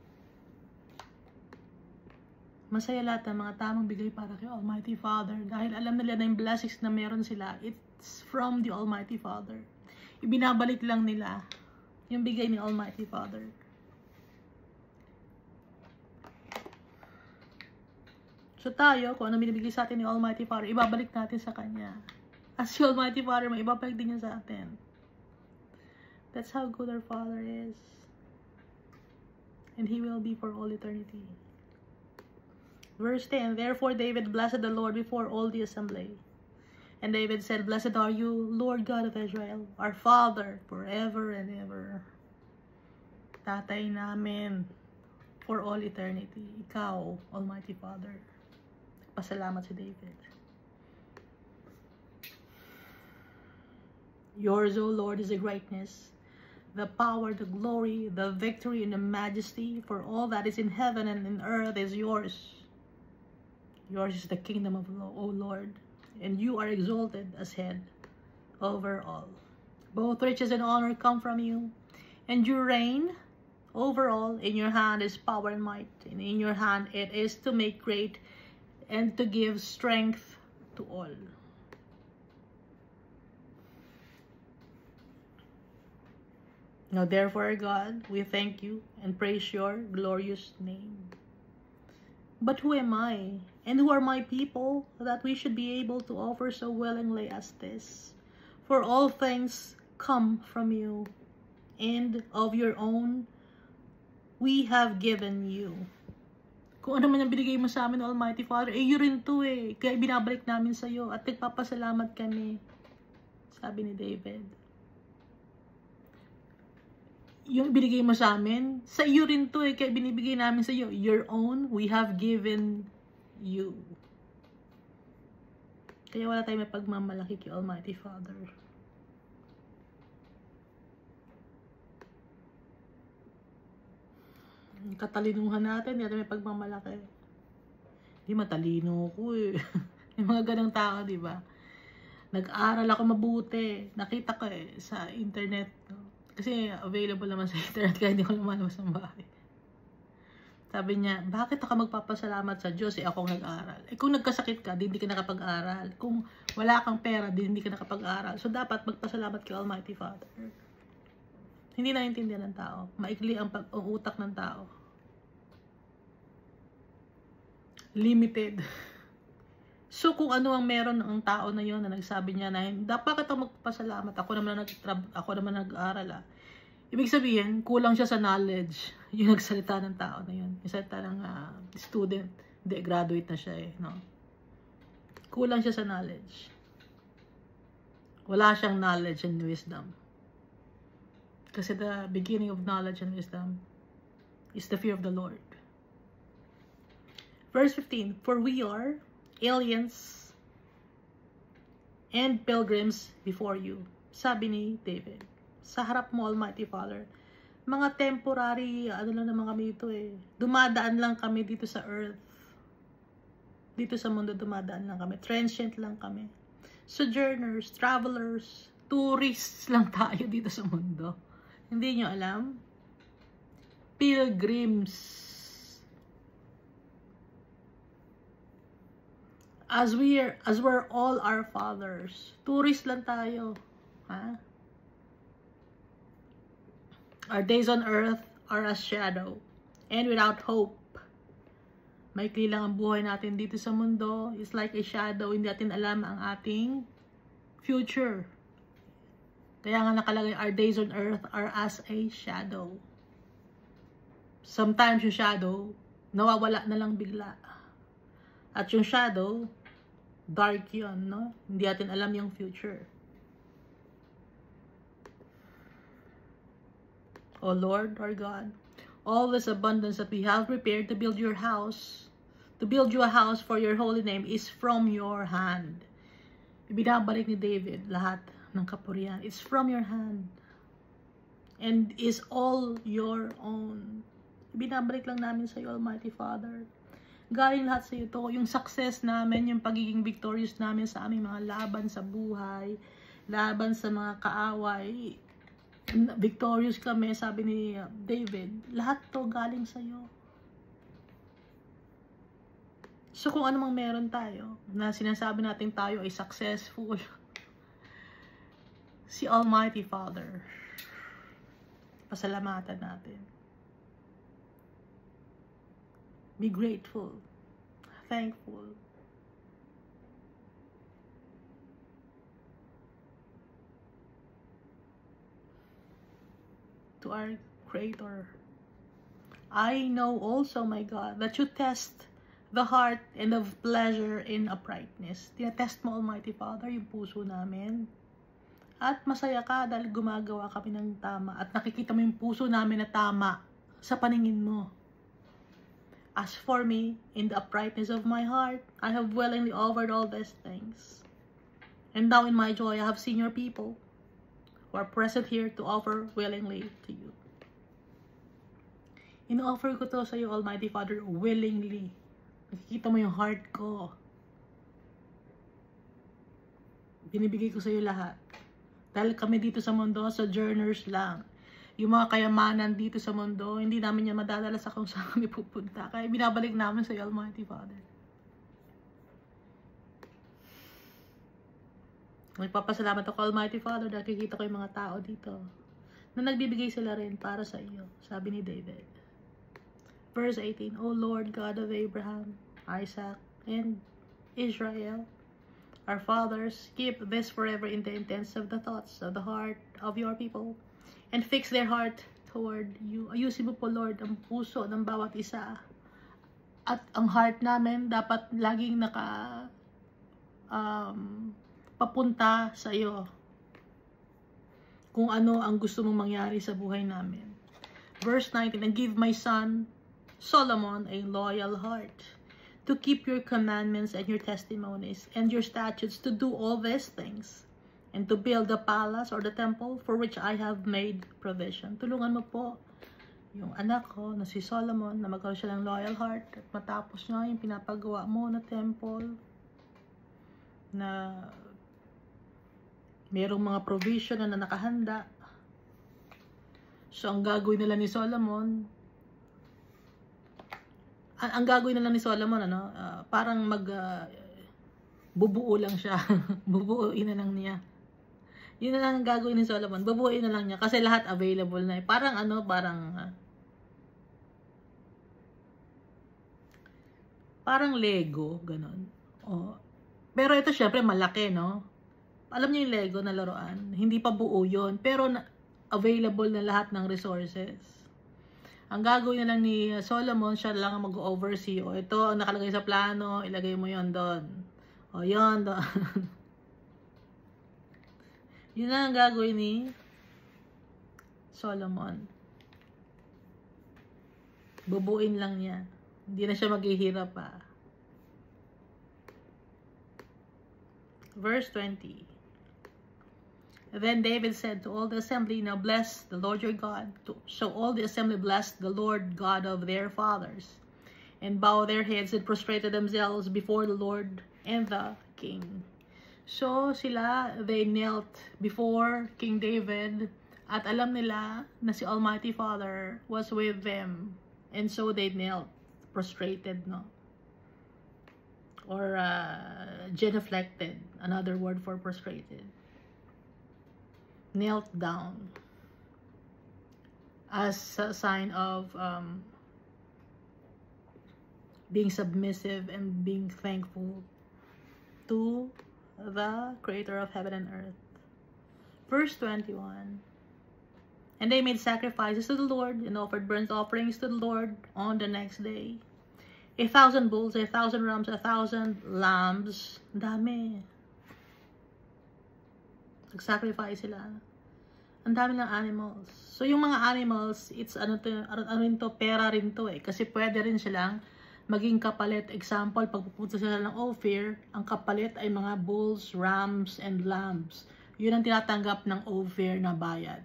Masaya lahat ng mga tamang bigay para kay Almighty Father. Dahil alam nila na yung blessings na meron sila, it's from the Almighty Father. Ibinabalik lang nila yung bigay ni Almighty Father. So tayo, kung ano binibigay sa atin ni Almighty Father, ibabalik natin sa Kanya. As si Almighty Father, may ibabalik din niya sa atin. That's how good our Father is. And He will be for all eternity. Verse 10, therefore David blessed the Lord before all the assembly. And David said, blessed are you, Lord God of Israel, our Father, forever and ever. Tatay namin, for all eternity. Ikaw, Almighty Father. Pasalamat si David. Yours, O Lord, is the greatness, the power, the glory, the victory, and the majesty, for all that is in heaven and in earth is yours. Yours is the kingdom of O Lord, and you are exalted as head over all. Both riches and honor come from you, and you reign Overall, in your hand is power and might. And in your hand it is to make great and to give strength to all. Now therefore, God, we thank you and praise your glorious name. But who am I, and who are my people, that we should be able to offer so willingly as this? For all things come from you, and of your own we have given you. Kung ano man ang binigay mo sa amin, Almighty Father, yun rin to eh. Kaya binabalik namin sa iyo at nagpapasalamat kami. Sabi ni David. Yung binigay mo sa amin, sa iyo rin to eh. Kaya binibigay namin sa iyo. Your own, we have given you. Kaya wala tayong may pagmamalaki kay Almighty Father. Katalinuhan natin, hindi natin may pagmamalaki. Hindi matalino ko eh. Yung mga ganang tao, di ba? Nag-aral ako mabuti. Nakita ko eh sa internet. No? Kasi available naman sa internet kaya hindi ko lumalabas ng bahay. Sabi niya, bakit ako magpapasalamat sa Diyos eh akong nag-aral? Eh kung nagkasakit ka, di hindi ka nakapag-aral. Kung wala kang pera, di hindi ka nakapag-aral. So dapat magpasalamat kay Almighty Father. Hindi naiintindihan ng tao. Maikli ang utak ng tao. Limited. So kung ano ang meron ng tao na yon na nagsabi niya na dapat ka magpasalamat, ako naman nag-aaral ah. Ibig sabihin, kulang siya sa knowledge. Yung nagsalita ng tao na yun. Yung salita ng student. Hindi, graduate na siya eh. No? Kulang siya sa knowledge. Wala siyang knowledge and wisdom. Kasi the beginning of knowledge and wisdom is the fear of the Lord. Verse 15, for we are aliens and pilgrims before you. Sabi ni David, sa harap mo, Almighty Father, mga temporary, ano lang naman kami ito eh. Dumadaan lang kami dito sa earth. Dito sa mundo, dumadaan lang kami. Transient lang kami. Sojourners, travelers, tourists lang tayo dito sa mundo. Hindi nyo alam? Pilgrims. As we're all our fathers. Tourist lang tayo. Ha? Our days on earth are as shadow. And without hope. Maikli lang ang buhay natin dito sa mundo. It's like a shadow. Hindi natin alam ang ating future. Kaya nga nakalagay, our days on earth are as a shadow. Sometimes yung shadow, nawawala na lang bigla. At yung shadow, dark yun, no? Hindi natin alam yung future. O Lord, our God, all this abundance that we have prepared to build your house, to build you a house for your holy name is from your hand. Ibinabalik ni David lahat ng kapurihan. It's from your hand. And is all your own. Binabalik lang namin sa iyo, Almighty Father. Galing lahat sa iyo to. Yung success namin, yung pagiging victorious namin sa aming mga laban sa buhay, laban sa mga kaaway. Victorious kami, sabi ni David. Lahat to galing sa iyo. So kung ano mang meron tayo, na sinasabi natin tayo ay successful, si Almighty Father, pasalamatan natin. Be grateful, thankful. To our Creator. I know also, my God, that you test the heart and of pleasure in uprightness. Tinatest mo, Almighty Father, yung puso namin. At masaya ka dahil gumagawa kami ng tama. At nakikita mo yung puso namin na tama sa paningin mo. As for me, in the uprightness of my heart, I have willingly offered all these things. And now in my joy, I have seen your people who are present here to offer willingly to you. In-offer ko to sa iyo, Almighty Father, willingly. Nakikita mo yung heart ko. Binibigay ko sa iyo lahat. Dahil kami dito sa mundo, sojourners lang. yung mga kayamanan dito sa mundo, hindi namin yan madadala sa kung saan kami pupunta. Kaya binabalik namin sa Almighty Father. Nagpapasalamat ako, Almighty Father, dahil kikita ko yung mga tao dito na nagbibigay sila rin para sa iyo, sabi ni David. Verse 18, O Lord God of Abraham, Isaac, and Israel, our fathers, keep this forever in the intents of the thoughts of the heart of your people, and fix their heart toward you. Ayusin mo po, Lord, ang puso ng bawat isa. At ang heart namin dapat laging papunta sa iyo. Kung ano ang gusto mong mangyari sa buhay namin. Verse 19, and give my son Solomon a loyal heart, to keep your commandments and your testimonies and your statutes, to do all these things, and to build the palace or the temple for which I have made provision. Tulungan mo po yung anak ko na si Solomon na magkaroon siya ng loyal heart at matapos na yung pinapagawa mo na temple na merong mga provision na nakahanda. So ang gagawin nila ni Solomon, parang bubuo lang siya. Bubuuin na lang niya. Yun na lang ang gagawin ni Solomon. Bubuuin na lang niya. Kasi lahat available na. Parang Lego. Ganon. Oh. Pero ito syempre malaki, no? Alam niyo yung Lego na laruan. Hindi pa buo yun. Pero available na lahat ng resources. Ang gagawin na lang ni Solomon, siya lang ang mag-oversee. O ito, ang nakalagay sa plano, ilagay mo yon doon. O yon doon. Yun na ang gagawin ni Solomon. Bubuin lang niya. Hindi na siya maghihirap pa. Verse 20. Then David said to all the assembly, now bless the Lord your God. So all the assembly blessed the Lord God of their fathers, and bowed their heads and prostrated themselves before the Lord and the king. So sila, they knelt before King David, at alam nila na si Almighty Father was with them. And so they knelt, prostrated, no? Or genuflected, another word for prostrated. Knelt down as a sign of being submissive and being thankful to the Creator of heaven and earth. Verse 21. And they made sacrifices to the Lord and offered burnt offerings to the Lord on the next day. 1,000 bulls, 1,000 rams, 1,000 lambs. Dami. Nag-sacrifice sila. Ang dami ng animals. So, yung mga animals, it's pera rin to eh. Kasi pwede rin silang maging kapalit. Example, pag pupunta sila ng Ophir, ang kapalit ay mga bulls, rams, and lambs. Yun ang tinatanggap ng Ophir na bayad.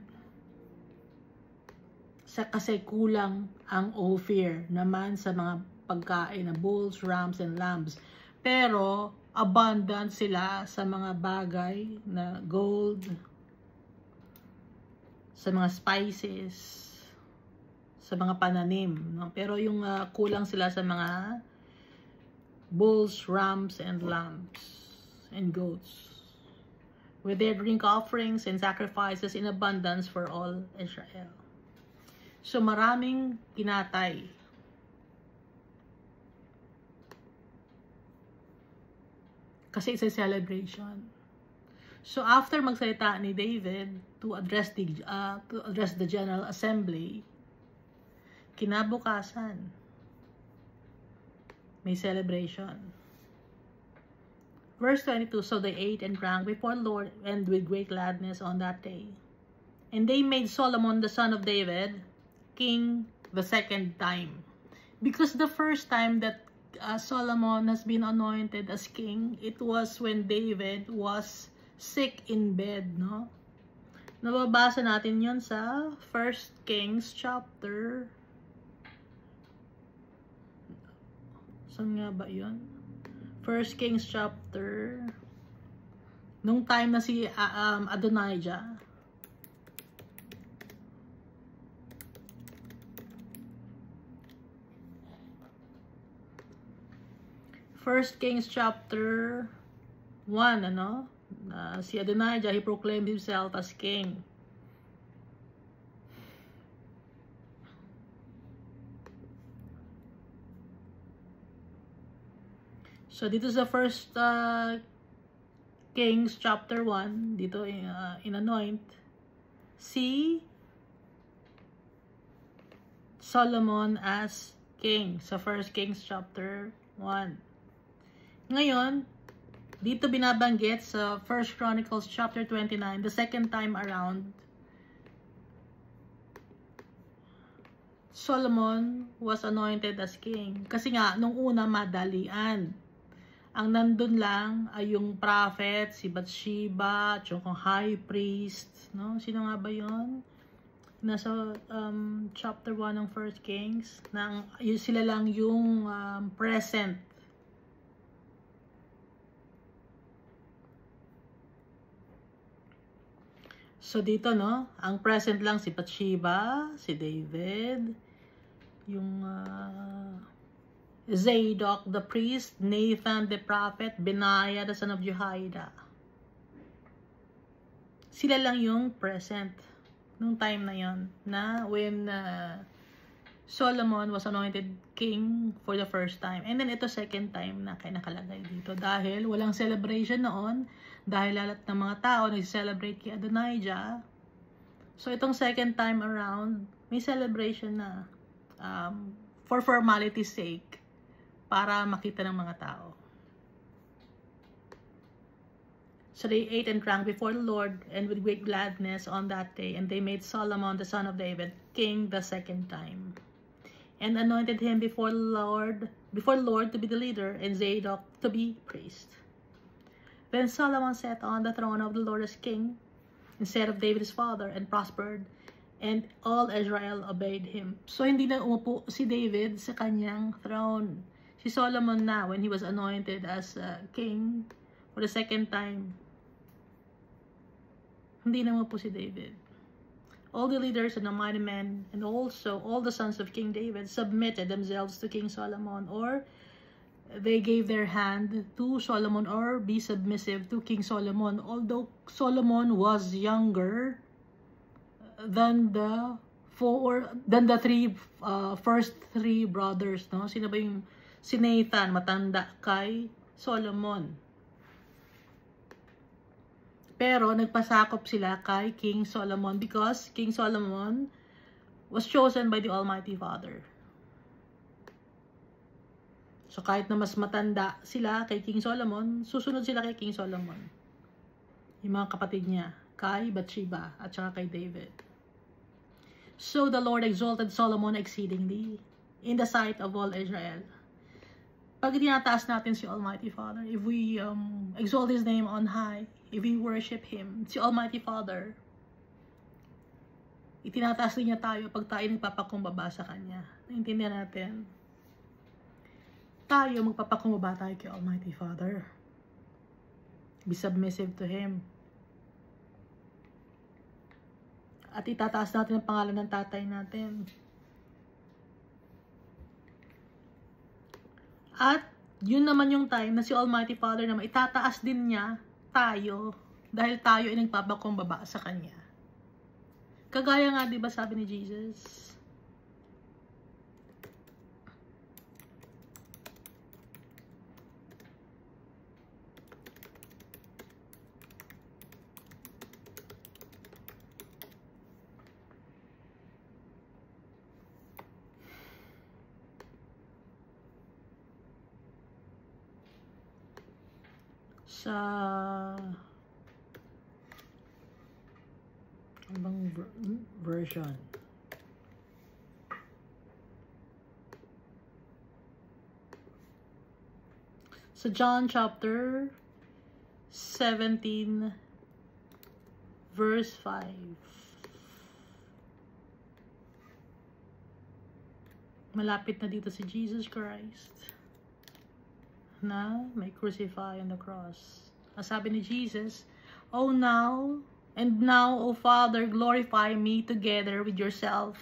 Kasi kulang ang Ophir naman sa mga pagkain na bulls, rams, and lambs. Pero, abundant sila sa mga bagay na gold, sa mga spices, sa mga pananim, no? Pero yung kulang sila sa mga bulls, rams, and lambs, and goats, with their drink offerings and sacrifices in abundance for all Israel. So maraming kinatay. Kasi it's a celebration. So after magsalita ni David to address the General Assembly, kinabukasan may celebration. Verse 22, so they ate and drank before the Lord and with great gladness on that day. And they made Solomon the son of David king the second time. Because the first time that Solomon has been anointed as king, it was when David was sick in bed, no? Nababasa natin yun sa 1 Kings chapter. Saan nga ba yun? 1 Kings chapter. Nung time na si Adonijah. 1 Kings chapter 1, ano? Si Adonijah, he proclaimed himself as king. So, dito sa 1 Kings chapter 1, dito in-anoint si Solomon as king sa 1 Kings chapter 1. Ngayon, dito binabanggit sa 1 Chronicles chapter 29, the second time around, Solomon was anointed as king. Kasi nga, nung una madalian. Ang nandun lang ay yung prophet, si Bathsheba, at yung high priest. No? Sino nga ba yun? Nasa chapter 1 ng 1 Kings. Sila lang yung present. So dito, no? Ang present lang si Bathsheba, si David, yung Zadok the priest, Nathan the prophet, Benaiah the son of Jehoiada. Sila lang yung present nung time na yon, na when Solomon was anointed king for the first time. And then ito second time na nakalagay dito dahil walang celebration noon, dahil lahat ng mga tao nag-celebrate kay Adonijah. So itong second time around, may celebration na for formality's sake, para makita ng mga tao. So they ate and drank before the Lord, and with great gladness on that day, and they made Solomon the son of David king the second time, and anointed him before the Lord to be the leader, and Zadok to be priest. Then Solomon sat on the throne of the Lord as king, instead of David his father, and prospered, and all Israel obeyed him. So hindi na umupo si David sa kanyang throne. Si Solomon na, when he was anointed as king for the second time, hindi naman po si David. All the leaders and the mighty men, and also all the sons of King David, submitted themselves to King Solomon, or they gave their hand to Solomon, or be submissive to King Solomon. Although Solomon was younger than the first three brothers, no? Sino ba yung si Nathan, matanda kay Solomon. Pero nagpasakop sila kay King Solomon because King Solomon was chosen by the Almighty Father. So kahit na mas matanda sila kay King Solomon, susunod sila kay King Solomon. Yung mga kapatid niya, kay Bathsheba at saka kay David. So the Lord exalted Solomon exceedingly in the sight of all Israel. Pag tinataas natin si Almighty Father, if we exalt His name on high, if we worship Him, si Almighty Father, itinataas din niya tayo pag tayo nagpapakumbaba sa Kanya. Naintindihan natin? Tayo, magpapakumbaba tayo kay Almighty Father. Be submissive to Him. At itataas natin ang pangalan ng tatay natin. At yun naman yung time na si Almighty Father naman itataas din niya tayo dahil tayo ay nagpapakumbaba sa Kanya. Kagaya nga, di ba sabi ni Jesus? Sa ibang version. So John chapter 17 verse 5. Malapit na dito si Jesus Christ na may crucify on the cross. Ang sabi ni Jesus, "Oh now, and now, O Father, glorify me together with yourself,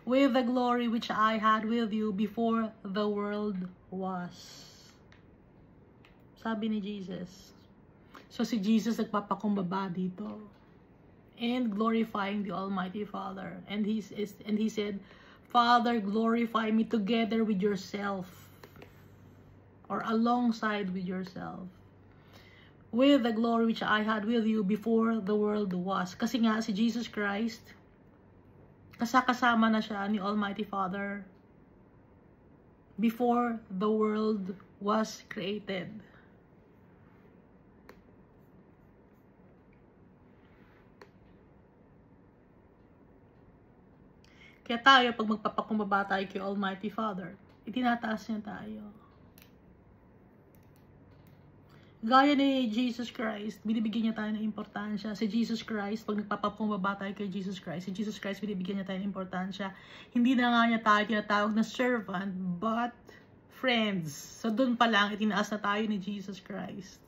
with the glory which I had with you before the world was." Sabi ni Jesus. So si Jesus nagpapakumbaba dito. And glorifying the Almighty Father. And he said, Father, glorify me together with yourself. Or alongside with yourself. With the glory which I had with you before the world was. Kasi nga si Jesus Christ, kasama na siya ni Almighty Father before the world was created. Kaya tayo, pag magpapakumbaba tayo kay Almighty Father, itinataas niya tayo. Gaya ni Jesus Christ, binibigyan niya tayo ng importansya. Si Jesus Christ, pag nagpapakumbaba tayo kay Jesus Christ, si Jesus Christ, binibigyan niya tayo ng importansya. Hindi na nga niya tayo tinatawag na servant, but friends. So, doon pa lang, itinaas na tayo ni Jesus Christ.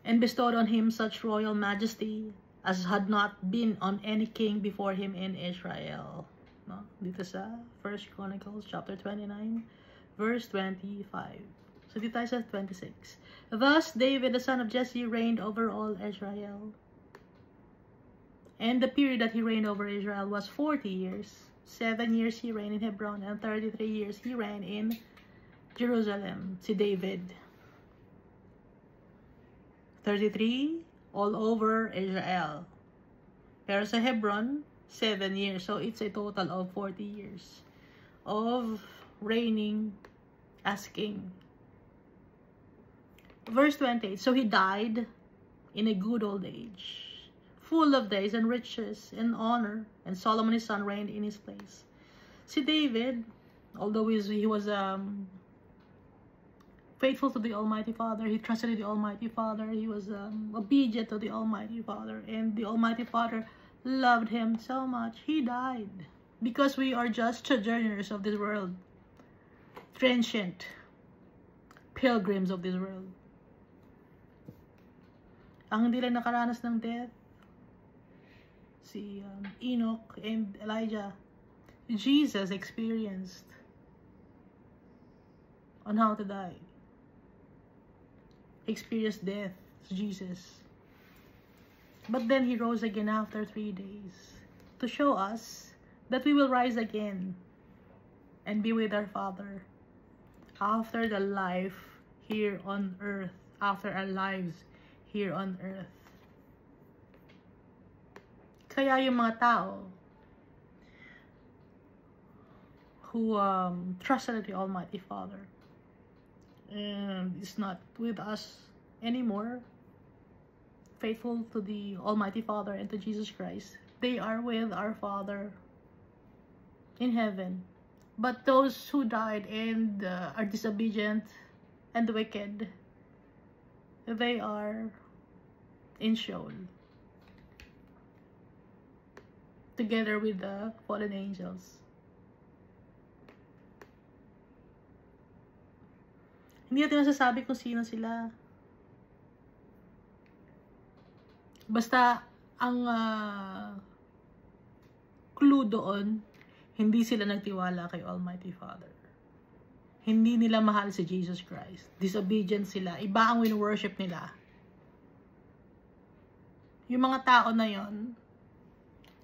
And bestowed on him such royal majesty as had not been on any king before him in Israel. No? Dito sa 1 Chronicles chapter 29 verse 25. So dito tayo sa 26. Thus David the son of Jesse reigned over all Israel. And the period that he reigned over Israel was 40 years. 7 years he reigned in Hebron and 33 years he reigned in Jerusalem. Si David. 33 all over Israel. Pero sa Hebron, 7 years. So, it's a total of 40 years of reigning as king. Verse 28. So, he died in a good old age, full of days and riches and honor, and Solomon his son reigned in his place. Si David, although he was faithful to the Almighty Father, he trusted in the Almighty Father, he was obedient to the Almighty Father, and the Almighty Father loved him so much, he died. Because we are just sojourners of this world. Transient. Pilgrims of this world. Ang hindi lang nakaranas ng death, si Enoch and Elijah. Jesus experienced on how to die. Experienced death, Jesus. But then he rose again after 3 days to show us that we will rise again and be with our Father after the life here on earth, after our lives here on earth. Kaya yung mga tao who trusted the Almighty Father and is not with us anymore, faithful to the Almighty Father and to Jesus Christ, they are with our Father in heaven. But those who died and are disobedient and wicked, they are in Sheol, together with the fallen angels. Hindi natin masasabi kung sino sila. Basta, ang clue doon, hindi sila nagtiwala kay Almighty Father. Hindi nila mahal si Jesus Christ. Disobedient sila. Iba ang win-worship nila. Yung mga tao na yon,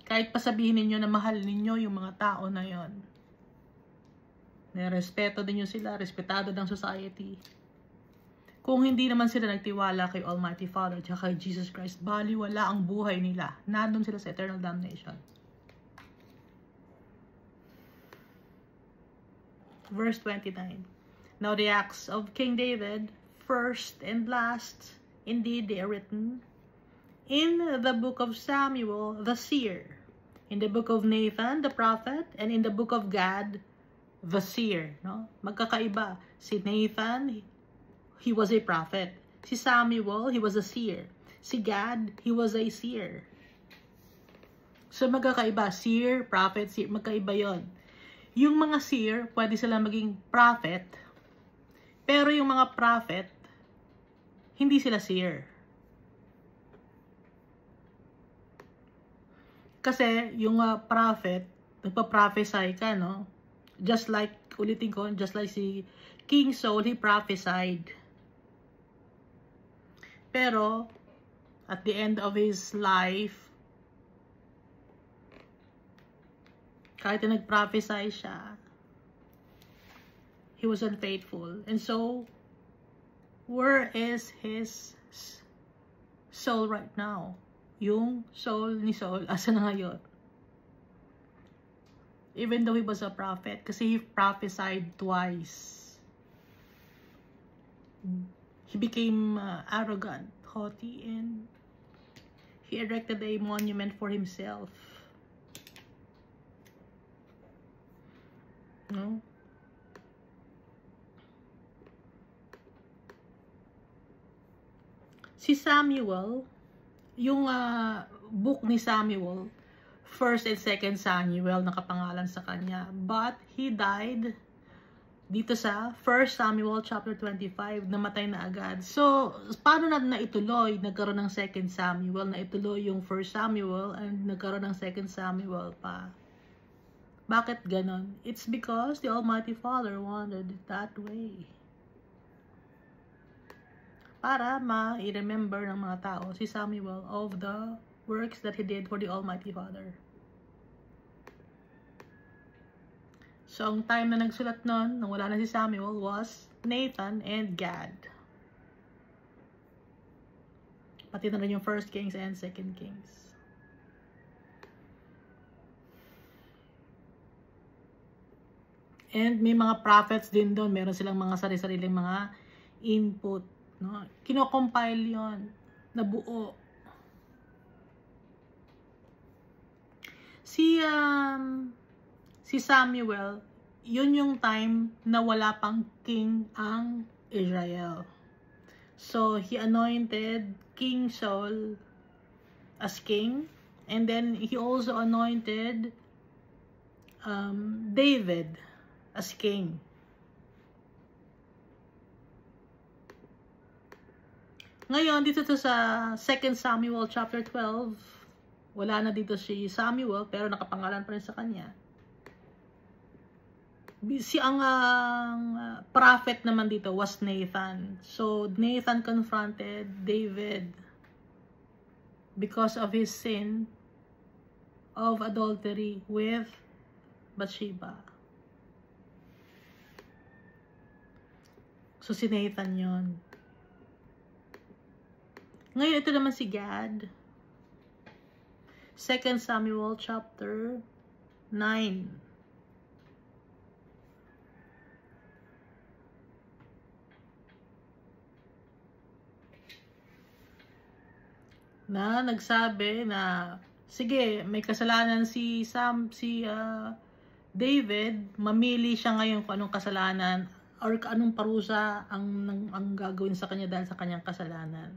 kahit pasabihin ninyo na mahal ninyo yung mga tao na yon, nirespeto din nyo sila, respetado ng society. Kung hindi naman sila nagtiwala kay Almighty Father at kay Jesus Christ, baliwala ang buhay nila. Nandun sila sa eternal damnation. Verse 29. Now the acts of King David, first and last, indeed they are written in the book of Samuel the seer, in the book of Nathan the prophet, and in the book of Gad the seer. No? Magkakaiba. Si Nathan, he was a prophet. Si Samuel, he was a seer. Si Gad, he was a seer. So magkakaiba. Seer, prophet, seer. Magkaiba yon. Yung mga seer, pwede sila maging prophet. Pero yung mga prophet, hindi sila seer. Kasi yung prophet, nagpa-prophesy ka, no? Just like, ulitin ko, just like si King Saul, he prophesied. Pero, at the end of his life, kahit na nag-prophesy siya, he was unfaithful. And so, where is his soul right now? Yung soul ni Saul, asa na ngayon? Even though he was a prophet, kasi he prophesied twice. He became arrogant, haughty, and he erected a monument for himself. No? Si Samuel, yung book ni Samuel, 1st and 2nd Samuel, nakapangalan sa kanya. But he died dito sa 1st Samuel chapter 25, namatay na agad. So, paano na naituloy? Nagkaroon ng 2nd Samuel, naituloy yung 1st Samuel, and nagkaroon ng 2nd Samuel pa. Bakit ganon? It's because the Almighty Father wanted it that way. Para ma-remember ng mga tao si Samuel of the works that he did for the Almighty Father. So, ang time na nagsulat nun, nang wala na si Samuel, was Nathan and Gad. Pati na rin yung 1st Kings and 2nd Kings. And may mga prophets din doon. Meron silang mga sarili-sariling mga input. No? Kino-compile yon na buo. Si Samuel, yun yung time na wala pang king ang Israel. So, he anointed King Saul as king. And then, he also anointed David as king. Ngayon, dito to sa 2nd Samuel chapter 12, wala na dito si Samuel, pero nakapangalan pa rin sa kanya. Ang prophet naman dito was Nathan. So, Nathan confronted David because of his sin of adultery with Bathsheba. So, si Nathan yun. Ngayon, ito naman si Gad. 2 Samuel chapter 9. Na nagsabi na, sige, may kasalanan si David, mamili siya ngayon kung anong kasalanan or anong parusa ang gagawin sa kanya dahil sa kanyang kasalanan.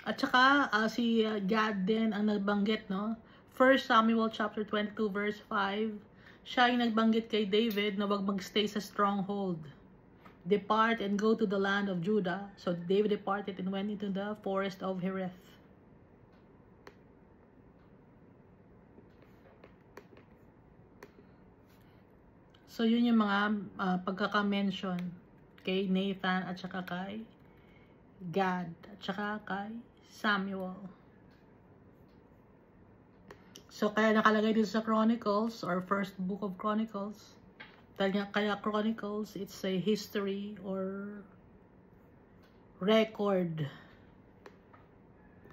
At saka, si Gad din ang nagbanggit, no? 1 Samuel chapter 22 verse 5, siya yung nagbanggit kay David na wag magstay sa stronghold. Depart and go to the land of Judah. So David departed and went into the forest of Hereth. So yun yung mga pagkaka-mention kay Nathan at saka kay Gad at saka kay Samuel. So kaya nakalagay dito sa Chronicles or first book of Chronicles. Kaya Chronicles, it's a history or record.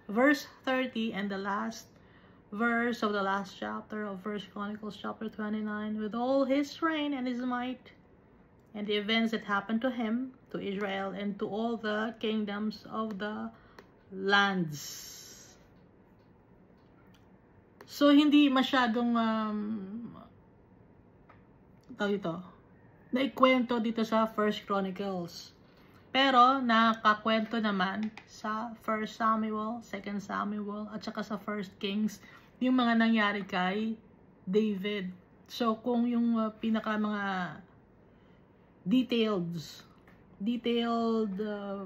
Verse 30 and the last verse of the last chapter of 1 Chronicles chapter 29, with all his reign and his might and the events that happened to him, to Israel, and to all the kingdoms of the lands. So, hindi masyadong naikwento dito sa 1 Chronicles. Pero, nakakwento naman sa 1 Samuel, 2 Samuel, at saka sa 1 Kings, yung mga nangyari kay David. So, kung yung pinaka mga detailed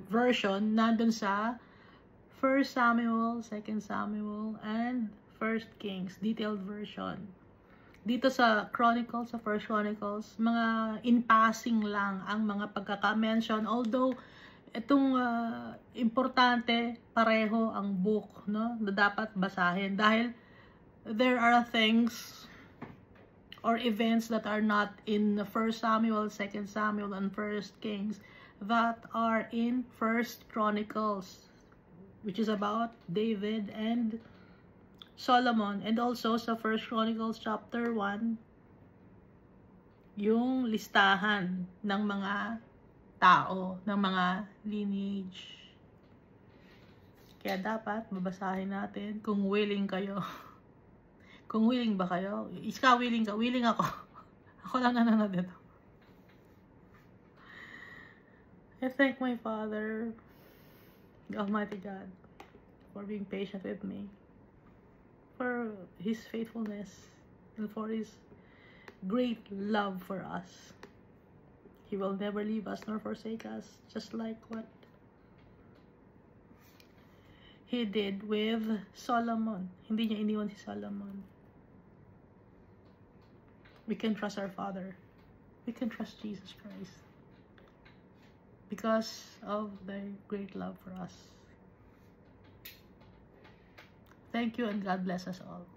version, nandun sa 1 Samuel, 2 Samuel, and 1 First Kings, detailed version. Dito sa Chronicles, sa First Chronicles, mga in passing lang ang mga pagkaka-mention. Although, itong importante, pareho ang book, no, na dapat basahin. Dahil, there are things or events that are not in 1 Samuel, 2 Samuel, and 1 Kings that are in 1 Chronicles, which is about David and Solomon. And also sa 1 Chronicles chapter 1, yung listahan ng mga tao, ng mga lineage. Kaya dapat babasahin natin kung willing kayo. Kung willing ba kayo? Ikaw willing ka? Willing ako. Ako lang nanonood dito. I thank my Father, the Almighty God, for being patient with me, for His faithfulness, and for His great love for us. He will never leave us nor forsake us, just like what He did with Solomon. Hindi niya iniwan si Solomon. We can trust our Father. We can trust Jesus Christ because of their great love for us. Thank you, and God bless us all.